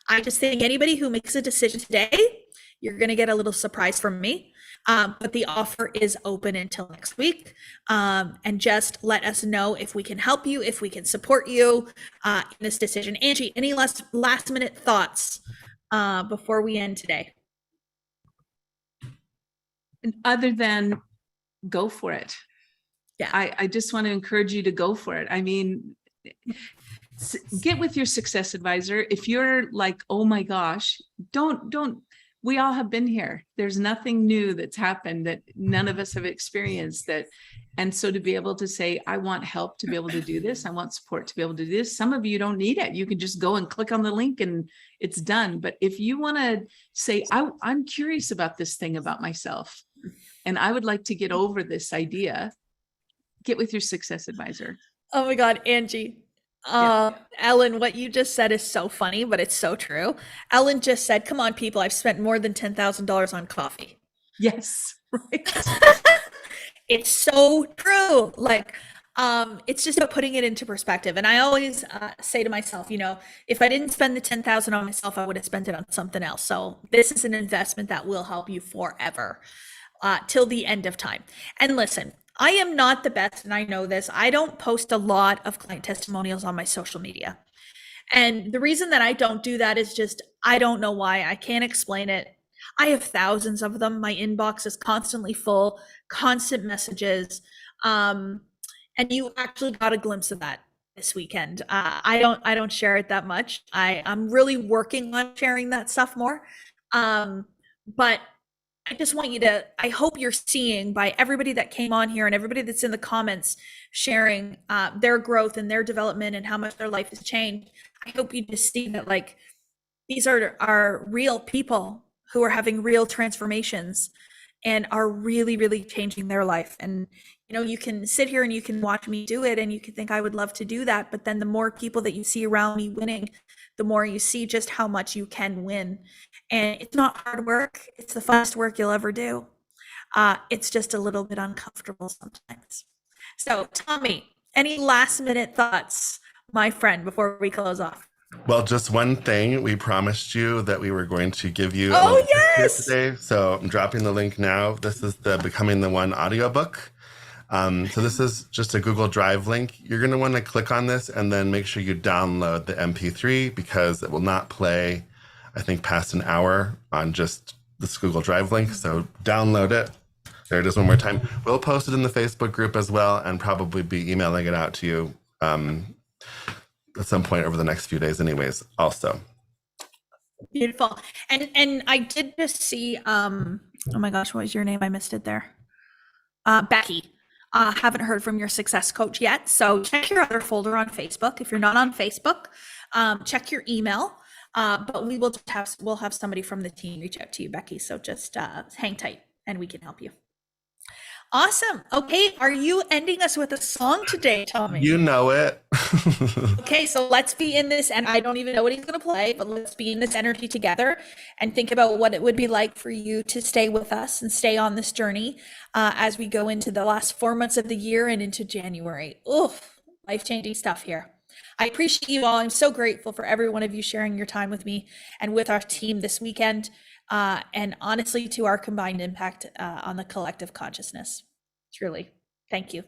I just think anybody who makes a decision today, you're going to get a little surprise from me. But the offer is open until next week. And just let us know if we can help you, if we can support you in this decision. Angie, any last minute thoughts before we end today? Other than go for it. Yeah. I just want to encourage you to go for it. I mean, get with your success advisor. If you're like, oh my gosh, don't, we all have been here. There's nothing new that's happened that none of us have experienced that. And so to be able to say, I want help to be able to do this. I want support to be able to do this. Some of you don't need it. You can just go and click on the link and it's done. But if you want to say, I'm curious about this thing about myself, and I would like to get over this idea, get with your success advisor. Oh my God, Angie. Ellen, what you just said is so funny, but it's so true. Ellen just said, come on, people, I've spent more than $10,000 on coffee. Yes, right. It's so true. Like, it's just about putting it into perspective. And I always say to myself, you know, if I didn't spend the 10,000 on myself, I would have spent it on something else. So this is an investment that will help you forever, till the end of time. And listen, I am not the best, and I know this. I don't post a lot of client testimonials on my social media. And the reason that I don't do that is just, I don't know why. I can't explain it. I have thousands of them. My inbox is constantly full, constant messages. And you actually got a glimpse of that this weekend. I don't share it that much. I'm really working on sharing that stuff more. But I just want you to, I hope you're seeing by everybody that came on here and everybody that's in the comments sharing their growth and their development and how much their life has changed. I hope you just see that, like, these are real people who are having real transformations and are really, really changing their life. And, you know, you can sit here and you can watch me do it and you can think I would love to do that. But then the more people that you see around me winning, the more you see just how much you can win. And it's not hard work. It's the funnest work you'll ever do. It's just a little bit uncomfortable sometimes. So Tommy, any last minute thoughts, my friend, before we close off? Well, just one thing. We promised you that we were going to give you a little gift today. So I'm dropping the link now. This is the Becoming the One audiobook. So this is just a Google Drive link. You're going to want to click on this and then make sure you download the MP3 because it will not play, I think, past an hour on just this Google Drive link. So download it. There it is one more time. We'll post it in the Facebook group as well and probably be emailing it out to you at some point over the next few days anyways also. Beautiful. And I did just see, oh my gosh, what was your name? I missed it there. Becky. Haven't heard from your success coach yet. So check your other folder on Facebook. If you're not on Facebook, check your email. But we'll have somebody from the team reach out to you, Becky. So just hang tight and we can help you. Awesome. Okay, are you ending us with a song today, Tommy? You know it. Okay, so let's be in this, and I don't even know what he's going to play, but let's be in this energy together and think about what it would be like for you to stay with us and stay on this journey as we go into the last 4 months of the year and into January. Oof, life-changing stuff here. I appreciate you all. I'm so grateful for every one of you sharing your time with me and with our team this weekend. And honestly, to our combined impact on the collective consciousness. Truly, thank you.